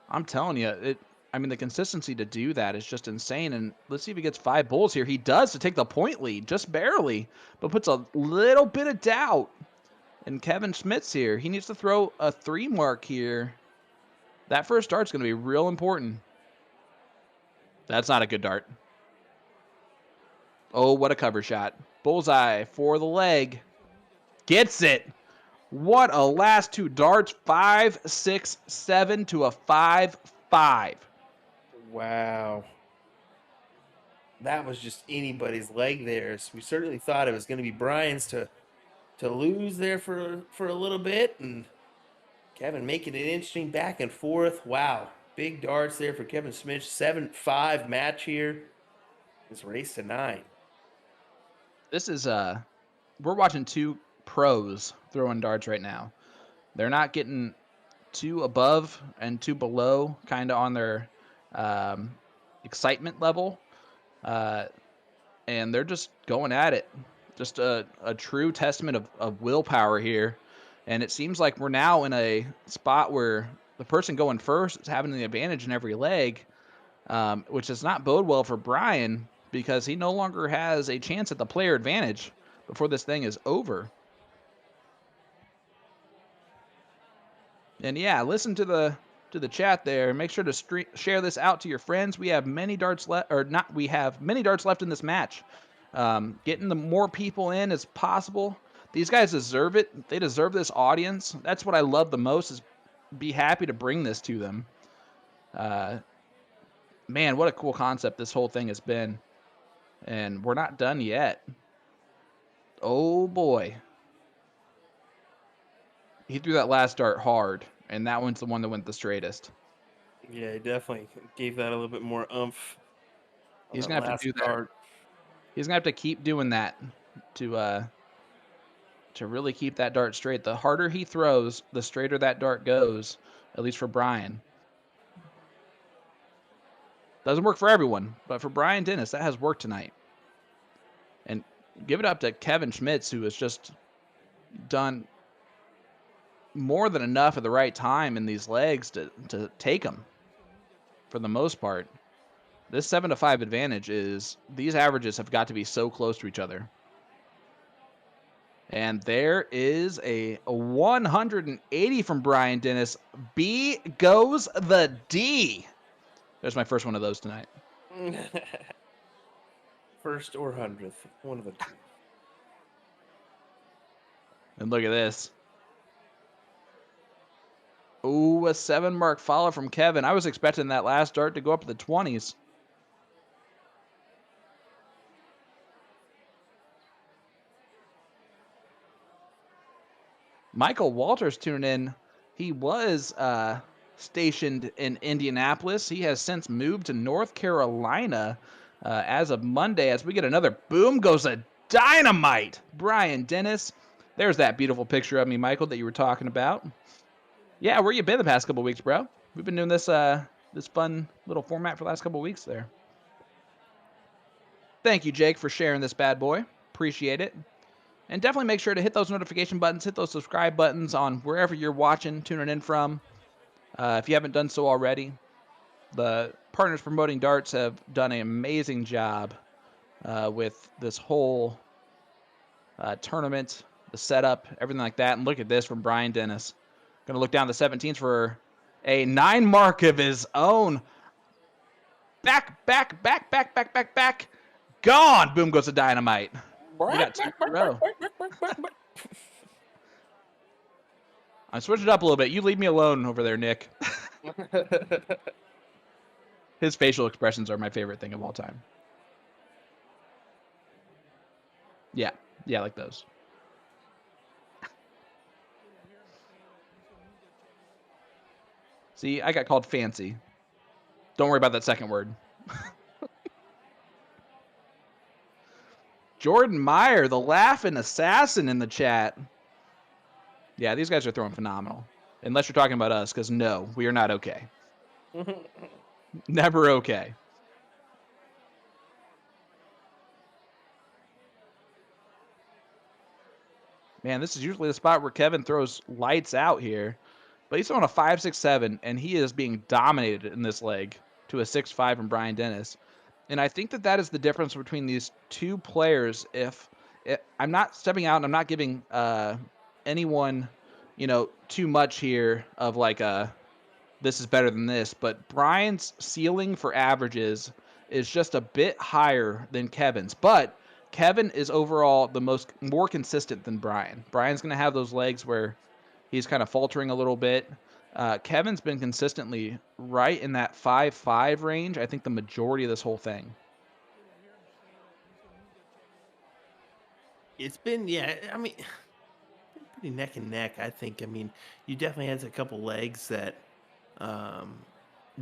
I'm telling you, the consistency to do that is just insane. And let's see if he gets 5 bulls here. He does to take the point lead, just barely, but puts a little bit of doubt. And Kevin Schmitz here, he needs to throw a 3 mark here. That first dart's going to be real important. That's not a good dart. Oh, what a cover shot. Bullseye for the leg. Gets it. What a last 2 darts. 5, 6, 7 to a 5, 5. Wow. That was just anybody's leg there. So we certainly thought it was going to be Brian's to lose there for a little bit, and Kevin making it interesting back and forth. Wow. Big darts there for Kevin Smith. 7-5 match here. It's race to 9. This is we're watching 2 pros throwing darts right now. They're not getting too above and too below, kind of on their excitement level, and they're just going at it. Just a true testament of willpower here. And it seems like we're now in a spot where the person going first is having the advantage in every leg, which does not bode well for Brian. because he no longer has a chance at the player advantage before this thing is over. And yeah, listen to the chat there. Make sure to share this out to your friends. We have many darts left, or not. We have many darts left in this match. Getting the more people in as possible. These guys deserve it. They deserve this audience. That's what I love the most, is be happy to bring this to them. Man, what a cool concept this whole thing has been. And we're not done yet. Oh boy. He threw that last dart hard, and that one's the one that went the straightest. Yeah, he definitely gave that a little bit more oomph. He's gonna have to do that. He's gonna have to keep doing that to really keep that dart straight. The harder he throws, the straighter that dart goes, at least for Brian. Doesn't work for everyone, but for Brian Dennis, that has worked tonight. And give it up to Kevin Schmitz, who has just done more than enough at the right time in these legs to take them for the most part. This 7-5 advantage is, these averages have got to be so close to each other. And there is a 180 from Brian Dennis. B goes the D. There's my first one of those tonight. First or 100th, one of the two. And look at this. Ooh, a 7-mark follow from Kevin. I was expecting that last dart to go up to the 20s. Michael Walters tuning in. He was stationed in Indianapolis. He has since moved to North Carolina as of Monday, as we get another boom goes a dynamite. Brian Dennis. There's that beautiful picture of me, Michael, that you were talking about. Yeah, where you been the past couple weeks, bro? We've been doing this this fun little format for the last couple weeks there. Thank you, Jake, for sharing this bad boy. Appreciate it. And definitely make sure to hit those notification buttons, hit those subscribe buttons on wherever you're watching, tuning in from. If you haven't done so already, the partners promoting darts have done an amazing job with this whole tournament, the setup, everything like that. And look at this from Brian Dennis. Going to look down the 17s for a 9 mark of his own. Back. Gone. Boom goes the dynamite. We got 2 in a row. I switched it up a little bit. You leave me alone over there, Nick. His facial expressions are my favorite thing of all time. Yeah, like those. See, I got called fancy. Don't worry about that second word. Jordan Meyer, the laughing assassin in the chat. Yeah, these guys are throwing phenomenal. Unless you're talking about us, because no, we are not okay. Never okay. Man, this is usually the spot where Kevin throws lights out here. But he's throwing a 5.67, and he is being dominated in this leg to a 6.5 from Brian Dennis. And I think that is the difference between these two players. I'm not stepping out and I'm not giving anyone, too much here of like this is better than this. But Brian's ceiling for averages is just a bit higher than Kevin's. But Kevin is overall more consistent than Brian. Brian's going to have those legs where he's kind of faltering a little bit. Kevin's been consistently right in that 5.5 range, I think, the majority of this whole thing. It's been, pretty neck and neck, I think. I mean, you definitely had a couple legs that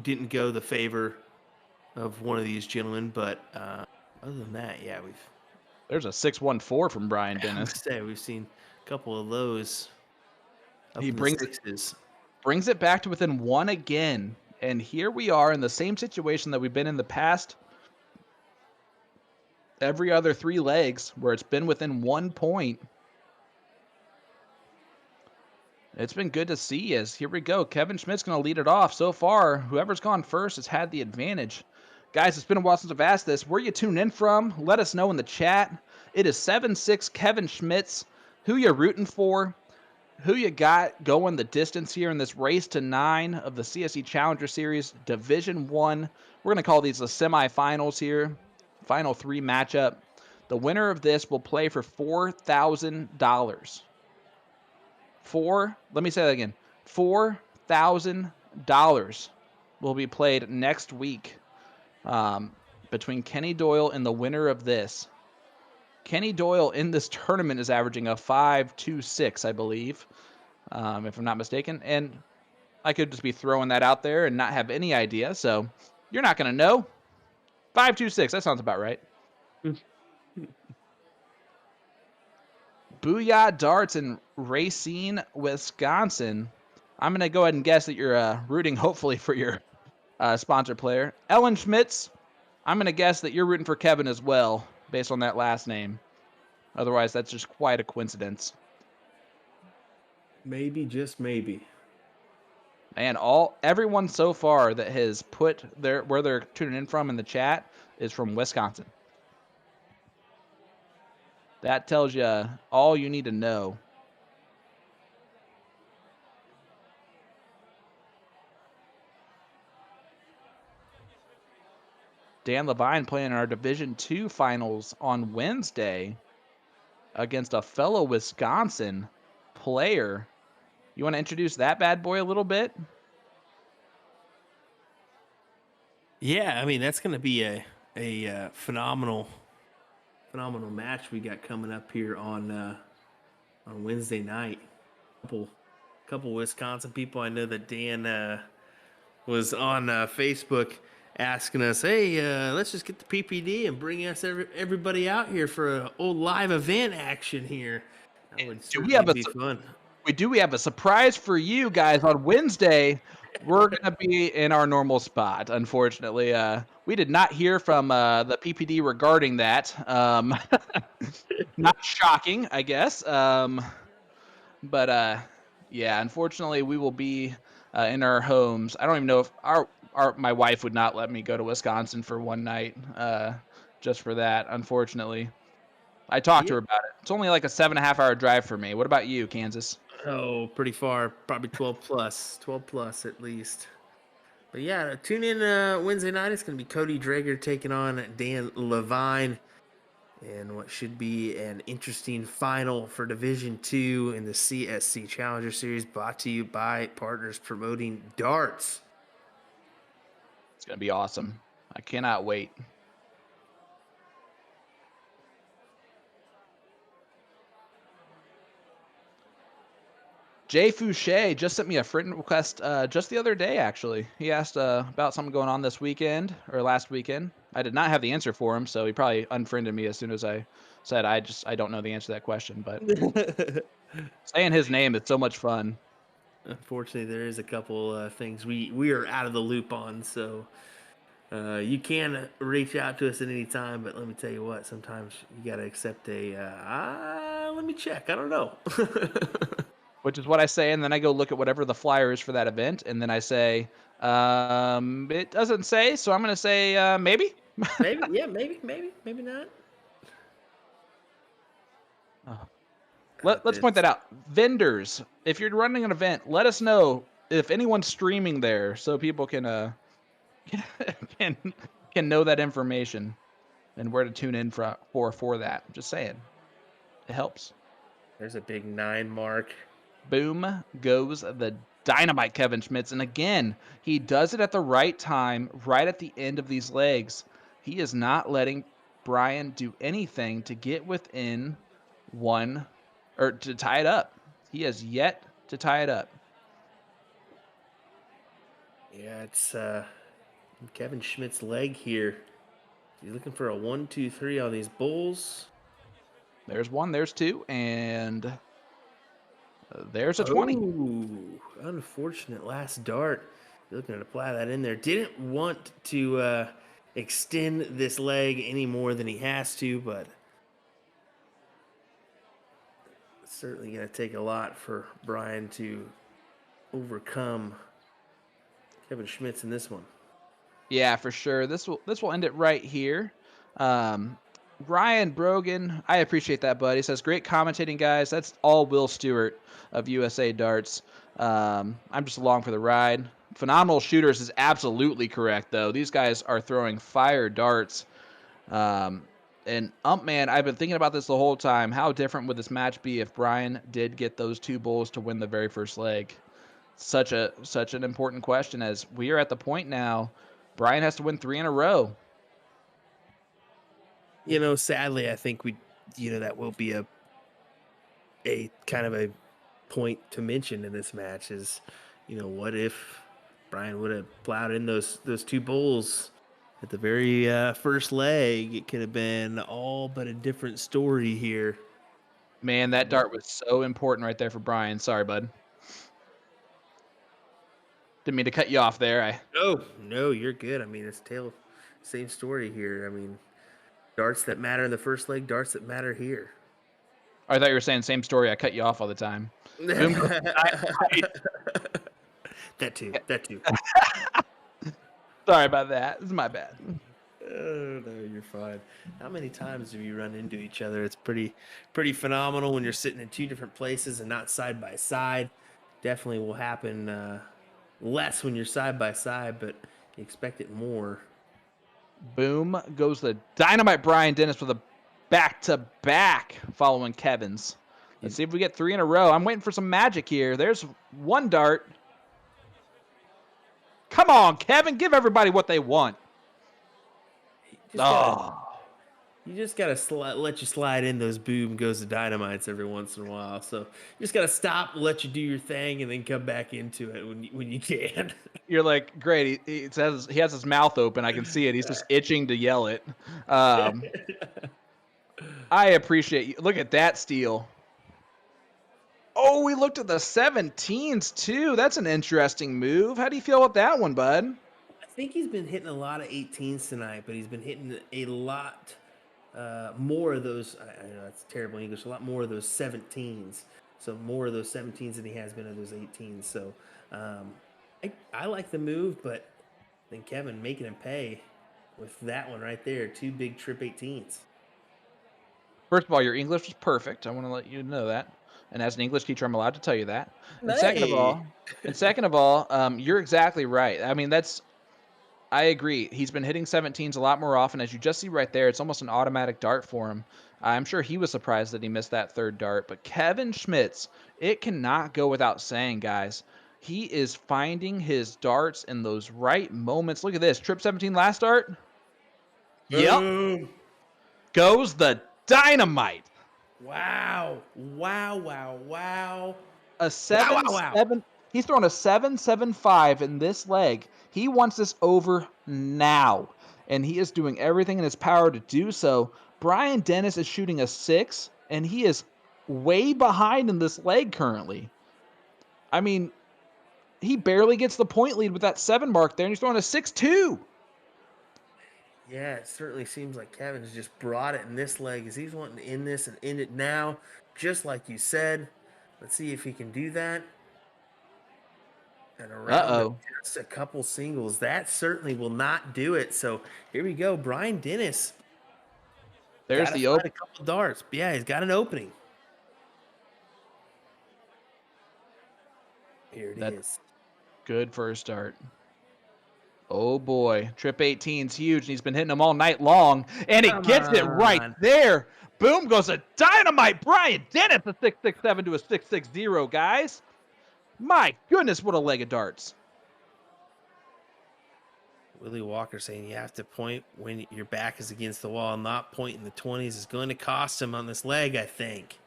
didn't go the favor of one of these gentlemen, but other than that, There's a 6.14 from Brian Dennis. We've seen a couple of those. He brings it back to within 1 again. And here we are in the same situation that we've been in the past every other 3 legs, where it's been within 1 point. It's been good to see, as here we go. Kevin Schmitz going to lead it off. So far, whoever's gone first has had the advantage. Guys, it's been a while since I've asked this. Where you tuning in from? Let us know in the chat. It is 7-6 Kevin Schmitz. Who you rooting for? Who you got going the distance here in this race to 9 of the CSC Challenger Series Division 1? We're going to call these the semifinals here. Final 3 matchup. The winner of this will play for $4,000. Let me say that again. $4,000 will be played next week between Kenny Doyle and the winner of this. Kenny Doyle in this tournament is averaging a 5.26, I believe, if I'm not mistaken. And I could just be throwing that out there and not have any idea. So you're not going to know. 5.26, that sounds about right. Booyah Darts in Racine, Wisconsin. I'm going to go ahead and guess that you're rooting, hopefully, for your sponsor player. Ellen Schmitz, I'm going to guess that you're rooting for Kevin as well, based on that last name. Otherwise, that's just quite a coincidence. Maybe, just maybe. And everyone so far that has put where they're tuning in from in the chat is from Wisconsin. That tells you all you need to know. Dan Levine playing our Division II finals on Wednesday against a fellow Wisconsin player. You want to introduce that bad boy a little bit? Yeah, I mean that's going to be a phenomenal match we got coming up here on Wednesday night. Couple Wisconsin people. I know that Dan was on Facebook asking us, "Hey, let's just get the PPD and bring us everybody out here for a old live event action here." That would certainly be fun. We have a surprise for you guys on Wednesday. We're going to be in our normal spot, unfortunately. We did not hear from the PPD regarding that. Not shocking, I guess. But yeah, unfortunately, we will be in our homes. I don't even know if my wife would not let me go to Wisconsin for one night just for that, unfortunately. I talked to her about it. It's only like a 7.5-hour drive for me. What about you, Kansas? Oh, pretty far. Probably 12 plus at least. But yeah, tune in Wednesday night. It's going to be Cody Drager taking on Dan Levine in what should be an interesting final for Division 2 in the CSC Challenger Series, brought to you by Partners Promoting Darts. It's going to be awesome. I cannot wait. Jay Fouché just sent me a friend request just the other day, actually. He asked about something going on this weekend or last weekend. I did not have the answer for him, so he probably unfriended me as soon as I said I don't know the answer to that question. But saying his name is so much fun. Unfortunately, there is a couple things we are out of the loop on, so you can reach out to us at any time. But let me tell you what, sometimes you got to accept let me check. I don't know. Which is what I say, and then I go look at whatever the flyer is for that event, and then I say, it doesn't say, so I'm going to say maybe. Maybe, yeah, maybe not. Oh. Let's point that out. Vendors, if you're running an event, let us know if anyone's streaming there, so people can can know that information and where to tune in for that. I'm just saying, it helps. There's a big 9 mark. Boom goes the dynamite Kevin Schmitz. And again, he does it at the right time, right at the end of these legs. He is not letting Brian do anything to get within one or to tie it up. He has yet to tie it up. Yeah, it's Kevin Schmidt's leg here. He's looking for a 1, 2, 3 on these bulls. There's 1, there's 2, and there's a 20. Ooh, unfortunate last dart. Looking to apply that in there. Didn't want to extend this leg any more than he has to, but it's certainly going to take a lot for Brian to overcome Kevin Schmitz in this one. Yeah, for sure. This will end it right here. Ryan Brogan, I appreciate that, buddy. Says great commentating, guys. That's all Will Stewart of USA Darts. I'm just along for the ride. Phenomenal shooters is absolutely correct, though. These guys are throwing fire darts. And Man, I've been thinking about this the whole time. How different would this match be if Brian did get those 2 bulls to win the very first leg? Such an important question, as we are at the point now. Brian has to win 3 in a row. Sadly, I think that will be a kind of a point to mention in this match is, what if Brian would have plowed in those 2 bulls at the very first leg? It could have been all but a different story here. Man, that dart was so important right there for Brian. Sorry, bud. Didn't mean to cut you off there. No, you're good. I mean, it's same story here. I mean, darts that matter in the first leg, darts that matter here. I thought you were saying same story. I cut you off all the time. That too. Sorry about that. This is my bad. Oh, no, you're fine. How many times do you run into each other? It's pretty phenomenal when you're sitting in 2 different places and not side by side. Definitely will happen less when you're side by side, but you expect it more. Boom goes the dynamite Brian Dennis with a back-to-back following Kevin's. Let's see if we get 3 in a row. I'm waiting for some magic here. There's 1 dart. Come on, Kevin. Give everybody what they want. You just gotta let you slide in those boom goes the dynamites every once in a while. So you just gotta stop, let you do your thing, and then come back into it when you can. You're like, great. He has his mouth open. I can see it. He's just itching to yell it. I appreciate you. Look at that steal. Oh, we looked at the 17s too. That's an interesting move. How do you feel about that one, bud? I think he's been hitting a lot of 18s tonight, but he's been hitting a lot more of those. I know that's terrible English. A lot more of those 17s. So more of those 17s than he has been of those 18s. So I like the move, but then Kevin making him pay with that one right there. 2 big trip 18s. First of all, your English was perfect. I want to let you know that. And as an English teacher, I'm allowed to tell you that. And second of all, you're exactly right. I mean, I agree. He's been hitting 17s a lot more often. As you just see right there, it's almost an automatic dart for him. I'm sure he was surprised that he missed that 3rd dart. But Kevin Schmitz, it cannot go without saying, guys. He is finding his darts in those right moments. Look at this. Trip 17 last dart. Yep. Goes the dynamite. Wow. A 7-7. He's throwing a 7-7-5 in this leg. He wants this over now, and he is doing everything in his power to do so. Brian Dennis is shooting a 6, and he is way behind in this leg currently. I mean, he barely gets the point lead with that 7 mark there, and he's throwing a 6-2. Yeah, it certainly seems like Kevin has just brought it in this leg as he's wanting to end this and end it now, just like you said. Let's see if he can do that. And around just a couple singles. That certainly will not do it. So here we go. Brian Dennis. There's the open. A couple darts. Yeah, he's got an opening. Here it is. Good first start. Oh boy, trip 18's huge, and he's been hitting them all night long, and he gets it right there. Boom goes a dynamite Brian Dennis, a 6-6-7 to a 6-6-0, guys. My goodness, what a leg of darts. Willie Walker saying you have to point when your back is against the wall. Not point in the 20s is going to cost him on this leg, I think.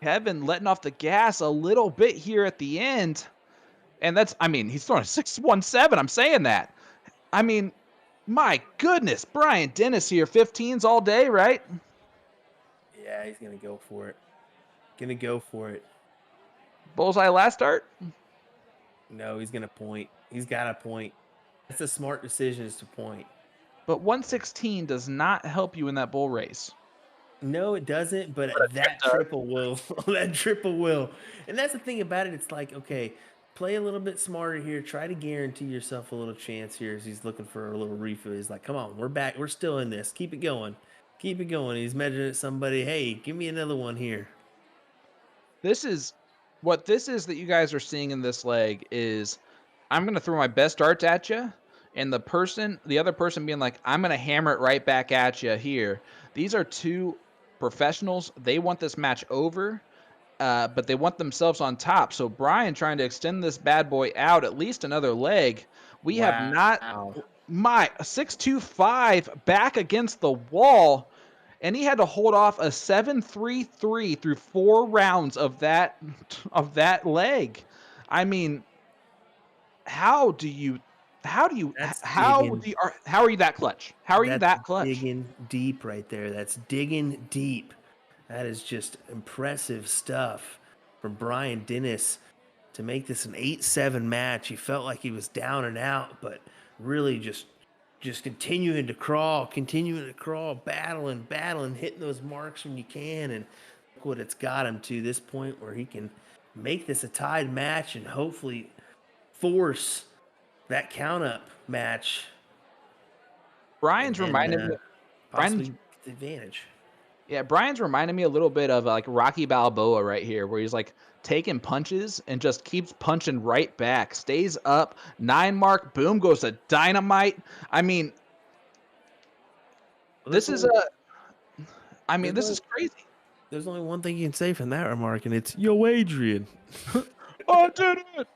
Kevin letting off the gas a little bit here at the end. And he's throwing a 6-1-7. I'm saying that. I mean, my goodness, Brian Dennis here, 15s all day, right? Yeah, he's going to go for it. Bullseye last start? No, he's going to point. He's got to point. That's a smart decision is to point. But 116 does not help you in that bull race. No, it doesn't, but that triple will. That triple will. And that's the thing about it. It's like, okay, play a little bit smarter here. Try to guarantee yourself a little chance here as he's looking for a little refill. He's like, come on, we're back. We're still in this. Keep it going. Keep it going. He's measuring at somebody. Hey, give me another one here. This is what this is that you guys are seeing in this leg is I'm going to throw my best darts at you, and the other person being like, I'm going to hammer it right back at you here. These are two professionals. They want this match over, but they want themselves on top. So Brian trying to extend this bad boy out at least another leg. We have not, my 625 back against the wall. And he had to hold off a 7-3-3 through 4 rounds of that leg. I mean, how are you that clutch? How are you that clutch? Digging deep right there. That's digging deep. That is just impressive stuff from Brian Dennis to make this an 8-7 match. He felt like he was down and out, but really just continuing to crawl, battling, hitting those marks when you can, and look what it's got him to this point where he can make this a tied match and hopefully force that count up match. Brian's reminding me possibly the advantage. Yeah, Brian's reminding me a little bit of like Rocky Balboa right here, where he's like taking punches and just keeps punching right back, stays up, 9 mark, boom, goes to dynamite. I mean, this is crazy. There's only one thing you can say from that remark, and it's, yo, Adrian. I did it.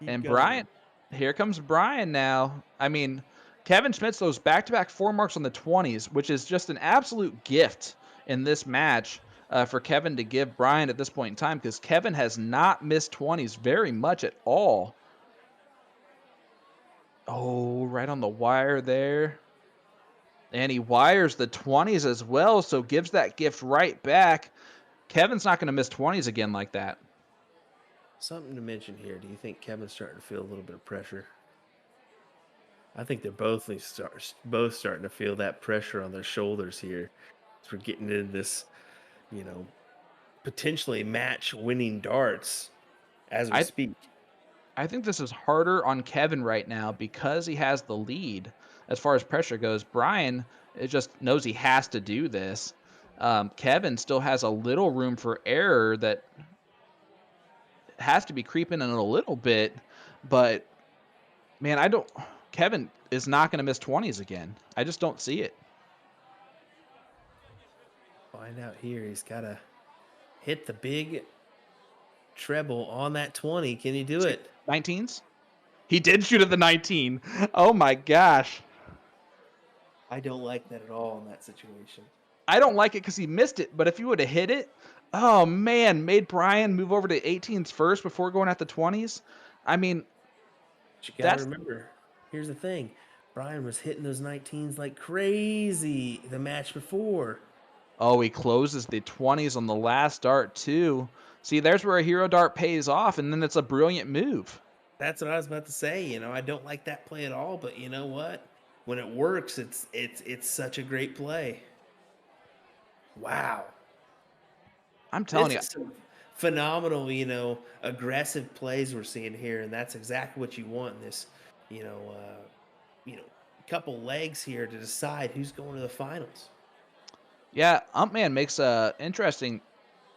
And Brian, here comes Brian now. I mean, Kevin Schmitz those back-to-back 4 marks on the 20s, which is just an absolute gift in this match for Kevin to give Brian at this point in time, because Kevin has not missed 20s very much at all. Oh, right on the wire there. And he wires the 20s as well, so gives that gift right back. Kevin's not going to miss 20s again like that. Something to mention here. Do you think Kevin's starting to feel a little bit of pressure? I think they're both starting to feel that pressure on their shoulders here. As we're getting into this, potentially match-winning darts as we speak. I think this is harder on Kevin right now because he has the lead as far as pressure goes. Brian just knows he has to do this. Kevin still has a little room for error that has to be creeping in a little bit, but man, Kevin is not going to miss 20s again. I just don't see it. Find out here. He's got to hit the big treble on that 20. Can he do it? 19s? He did shoot at the 19. Oh my gosh. I don't like that at all in that situation. I don't like it because he missed it, but if you would have hit it, oh man, made Brian move over to 18s first before going at the 20s. I mean, but you gotta remember, here's the thing. Brian was hitting those 19s like crazy the match before. Oh, he closes the 20s on the last dart too. See, there's where a hero dart pays off, and then it's a brilliant move. That's what I was about to say. I don't like that play at all, but you know what? When it works, it's such a great play. Wow. I'm telling you. Some phenomenal, aggressive plays we're seeing here, and that's exactly what you want in this, couple legs here to decide who's going to the finals. Yeah, Umpman makes a interesting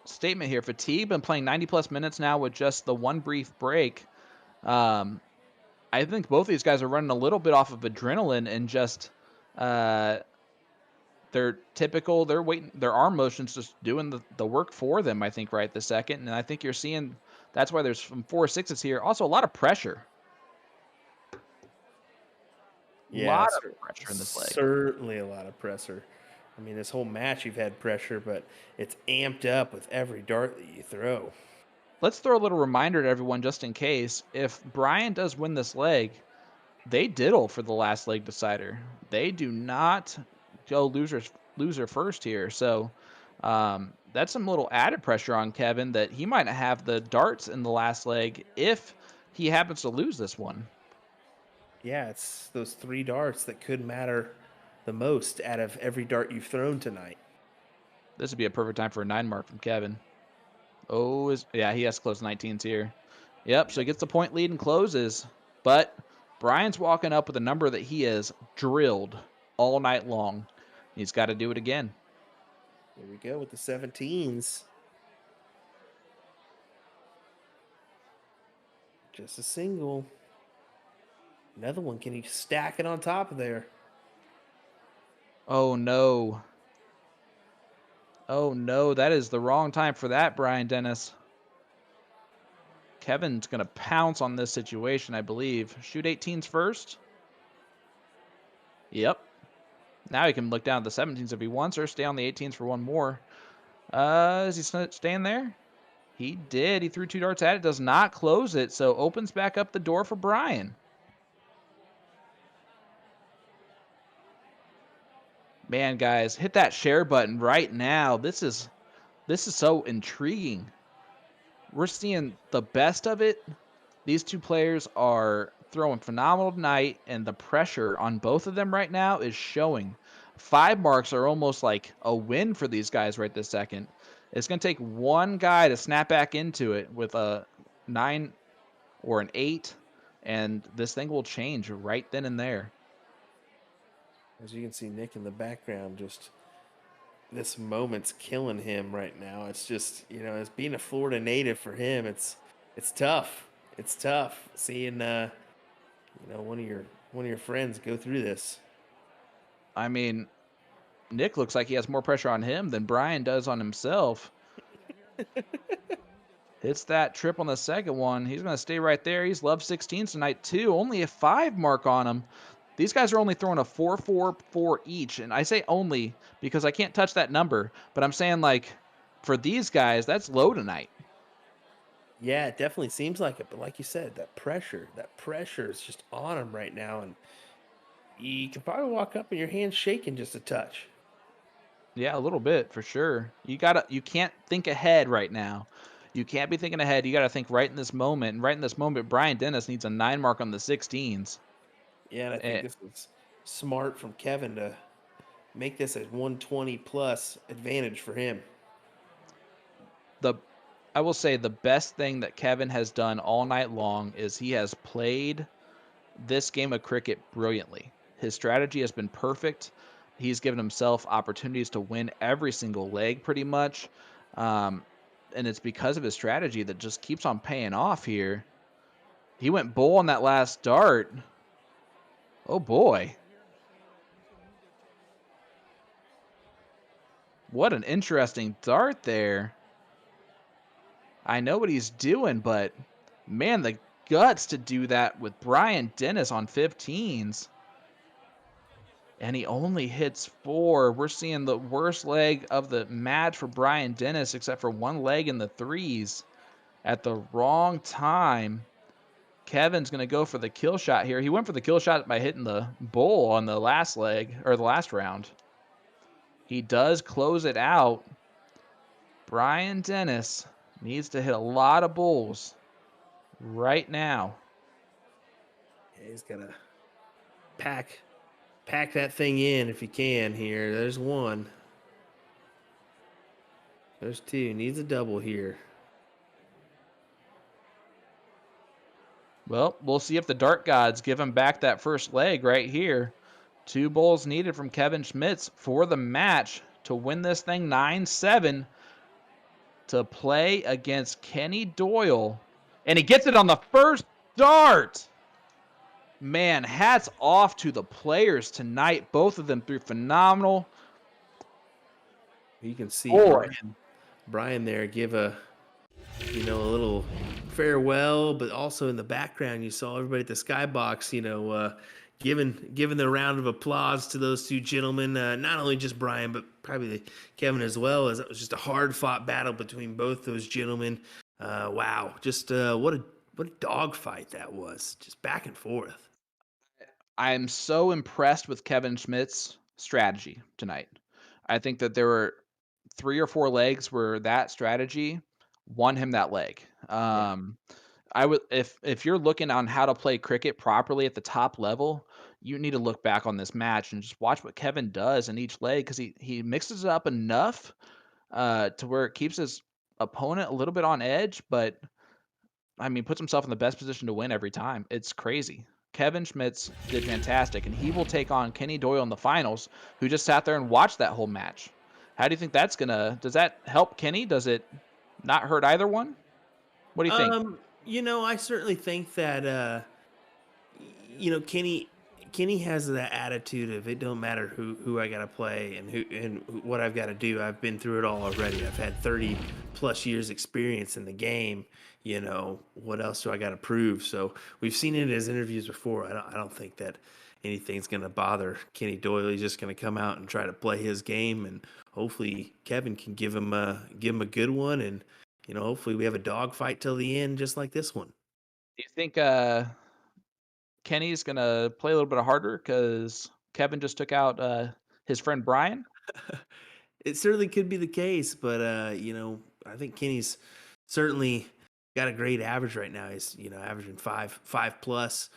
statement here. Fatigue been playing 90+ minutes now with just the one brief break. I think both of these guys are running a little bit off of adrenaline and just their arm motions just doing the work for them, I think, right this second. And I think you're seeing that's why there's some 4-6s here. Also, a lot of pressure. Yeah, a lot of pressure in this leg. Certainly a lot of pressure. I mean, this whole match you've had pressure, but it's amped up with every dart that you throw. Let's throw a little reminder to everyone just in case. If Brian does win this leg, they diddle for the last leg decider. They do not go loser first here. So that's some little added pressure on Kevin that he might not have the darts in the last leg if he happens to lose this one. Yeah, it's those 3 darts that could matter the most out of every dart you've thrown tonight. This would be a perfect time for a 9 mark from Kevin. Oh, yeah, he has to close 19s here. Yep, so he gets the point lead and closes. But Brian's walking up with a number that he has drilled all night long. He's got to do it again. Here we go with the 17s. Just a single. Another one. Can he stack it on top of there? Oh, no. Oh, no. That is the wrong time for that, Brian Dennis. Kevin's going to pounce on this situation, I believe. Shoot 18s first. Yep. Now he can look down at the 17s if he wants, or stay on the 18s for one more. Is he staying there? He did. He threw 2 darts at it. Does not close it, so opens back up the door for Brian. Man, guys, hit that share button right now. This is so intriguing. We're seeing the best of it. These two players are throwing phenomenal tonight, and the pressure on both of them right now is showing. 5 marks are almost like a win for these guys right this second. It's going to take one guy to snap back into it with a 9 or an 8, and this thing will change right then and there. As you can see, Nick in the background, just this moment's killing him right now. It's just, as being a Florida native for him, it's tough. It's tough seeing one of your friends go through this. I mean, Nick looks like he has more pressure on him than Brian does on himself. Hits that trip on the second one. He's going to stay right there. He's loved 16s tonight, too. Only a 5 mark on him. These guys are only throwing a 4-4-4 each. And I say only because I can't touch that number. But I'm saying, like, for these guys, that's low tonight. Yeah, it definitely seems like it. But like you said, that pressure is just on him right now. And you can probably walk up and your hand's shaking just a touch. Yeah, a little bit, for sure. You can't think ahead right now. You can't be thinking ahead. You got to think right in this moment. And right in this moment, Brian Dennis needs a 9 mark on the 16s. Yeah, and I think this was smart from Kevin to make this a 120 plus advantage for him. I will say the best thing that Kevin has done all night long is he has played this game of cricket brilliantly. His strategy has been perfect. He's given himself opportunities to win every single leg pretty much. And it's because of his strategy that just keeps on paying off here. He went bull on that last dart. Oh, boy. What an interesting dart there. I know what he's doing, but man, the guts to do that with Brian Dennis on 15s. And he only hits 4. We're seeing the worst leg of the match for Brian Dennis, except for one leg in the 3s. At the wrong time, Kevin's going to go for the kill shot here. He went for the kill shot by hitting the bull on the last leg, or the last round. He does close it out. Brian Dennis needs to hit a lot of bulls right now. Yeah, he's got to pack that thing in if he can here. There's 1. There's 2. Needs a double here. Well, we'll see if the dart gods give him back that first leg right here. 2 bulls needed from Kevin Schmitz for the match to win this thing 9-7 to play against Kenny Doyle. And he gets it on the first dart. Man, hats off to the players tonight. Both of them threw phenomenal. You can see Boy. Brian there give a little farewell, but also in the background you saw everybody at the skybox, giving the round of applause to those 2 gentlemen. Not only just Brian, but probably Kevin as well, as it was just a hard-fought battle between both those gentlemen. Wow, just what a dogfight that was, just back and forth. I'm so impressed with Kevin Schmidt's strategy tonight. I think that there were 3 or 4 legs where that strategy won him that leg. I would, if you're looking on how to play cricket properly at the top level, you need to look back on this match and just watch what Kevin does in each leg, because he mixes it up enough to where it keeps his opponent a little bit on edge, but I mean, puts himself in the best position to win every time. It's crazy. Kevin Schmitz did fantastic, and he will take on Kenny Doyle in the finals, who just sat there and watched that whole match. How do you think that's gonna? Does that help Kenny? Does it not hurt either one? What do you think? I certainly think that Kenny has that attitude of it don't matter who I gotta play and what I've got to do. I've been through it all already. I've had 30 plus years experience in the game. What else do I got to prove? So we've seen it in his interviews before. I don't think that anything's gonna bother Kenny Doyle. He's just gonna come out and try to play his game, and hopefully Kevin can give him a good one, and hopefully we have a dogfight till the end, just like this one. Do you think Kenny's gonna play a little bit harder because Kevin just took out his friend Brian? It certainly could be the case, but I think Kenny's certainly got a great average right now. He's averaging five plus.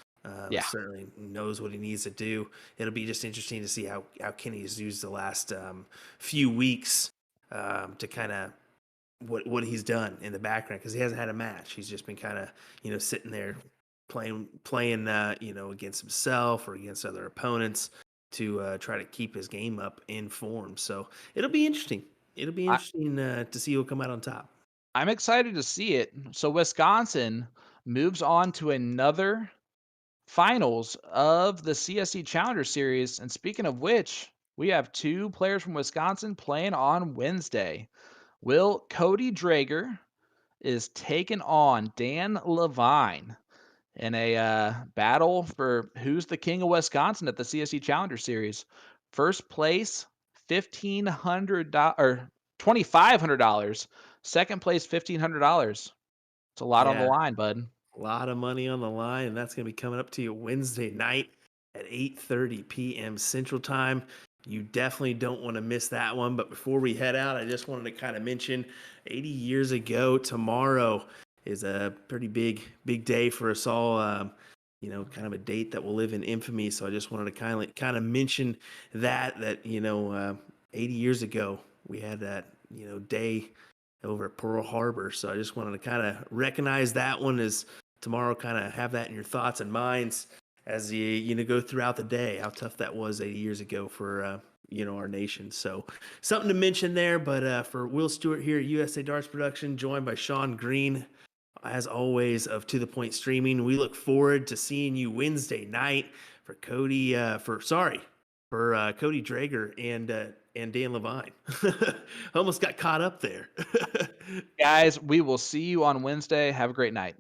Yeah. Certainly knows what he needs to do. It'll be just interesting to see how Kenny has used the last few weeks to kind of what he's done in the background, because he hasn't had a match. He's just been kind of sitting there playing against himself or against other opponents to try to keep his game up in form. So it'll be interesting. It'll be interesting to see who'll come out on top. I'm excited to see it. So Wisconsin moves on to another finals of the CSC Challenger Series. And speaking of which, we have two players from Wisconsin playing on Wednesday. Cody Drager is taking on Dan Levine in a battle for who's the king of Wisconsin at the CSC Challenger Series. First place, $1,500 or $2,500. Second place, $1,500. It's a lot on the Yeah. line, bud. A lot of money on the line, and that's going to be coming up to you Wednesday night at 8:30 p.m. Central Time. You definitely don't want to miss that one. But before we head out, I just wanted to kind of mention 80 years ago, tomorrow is a pretty big day for us all. Kind of a date that will live in infamy. So I just wanted to kind of mention that 80 years ago we had that day over at Pearl Harbor. So I just wanted to kind of recognize that one as tomorrow, kind of have that in your thoughts and minds as you go throughout the day, how tough that was 80 years ago for our nation. So something to mention there. But for Will Stewart here at USA Darts Production, joined by Sean Green, as always, of To The Point Streaming, we look forward to seeing you Wednesday night for Cody Drager and Dan Levine. Almost got caught up there. Guys, we will see you on Wednesday. Have a great night.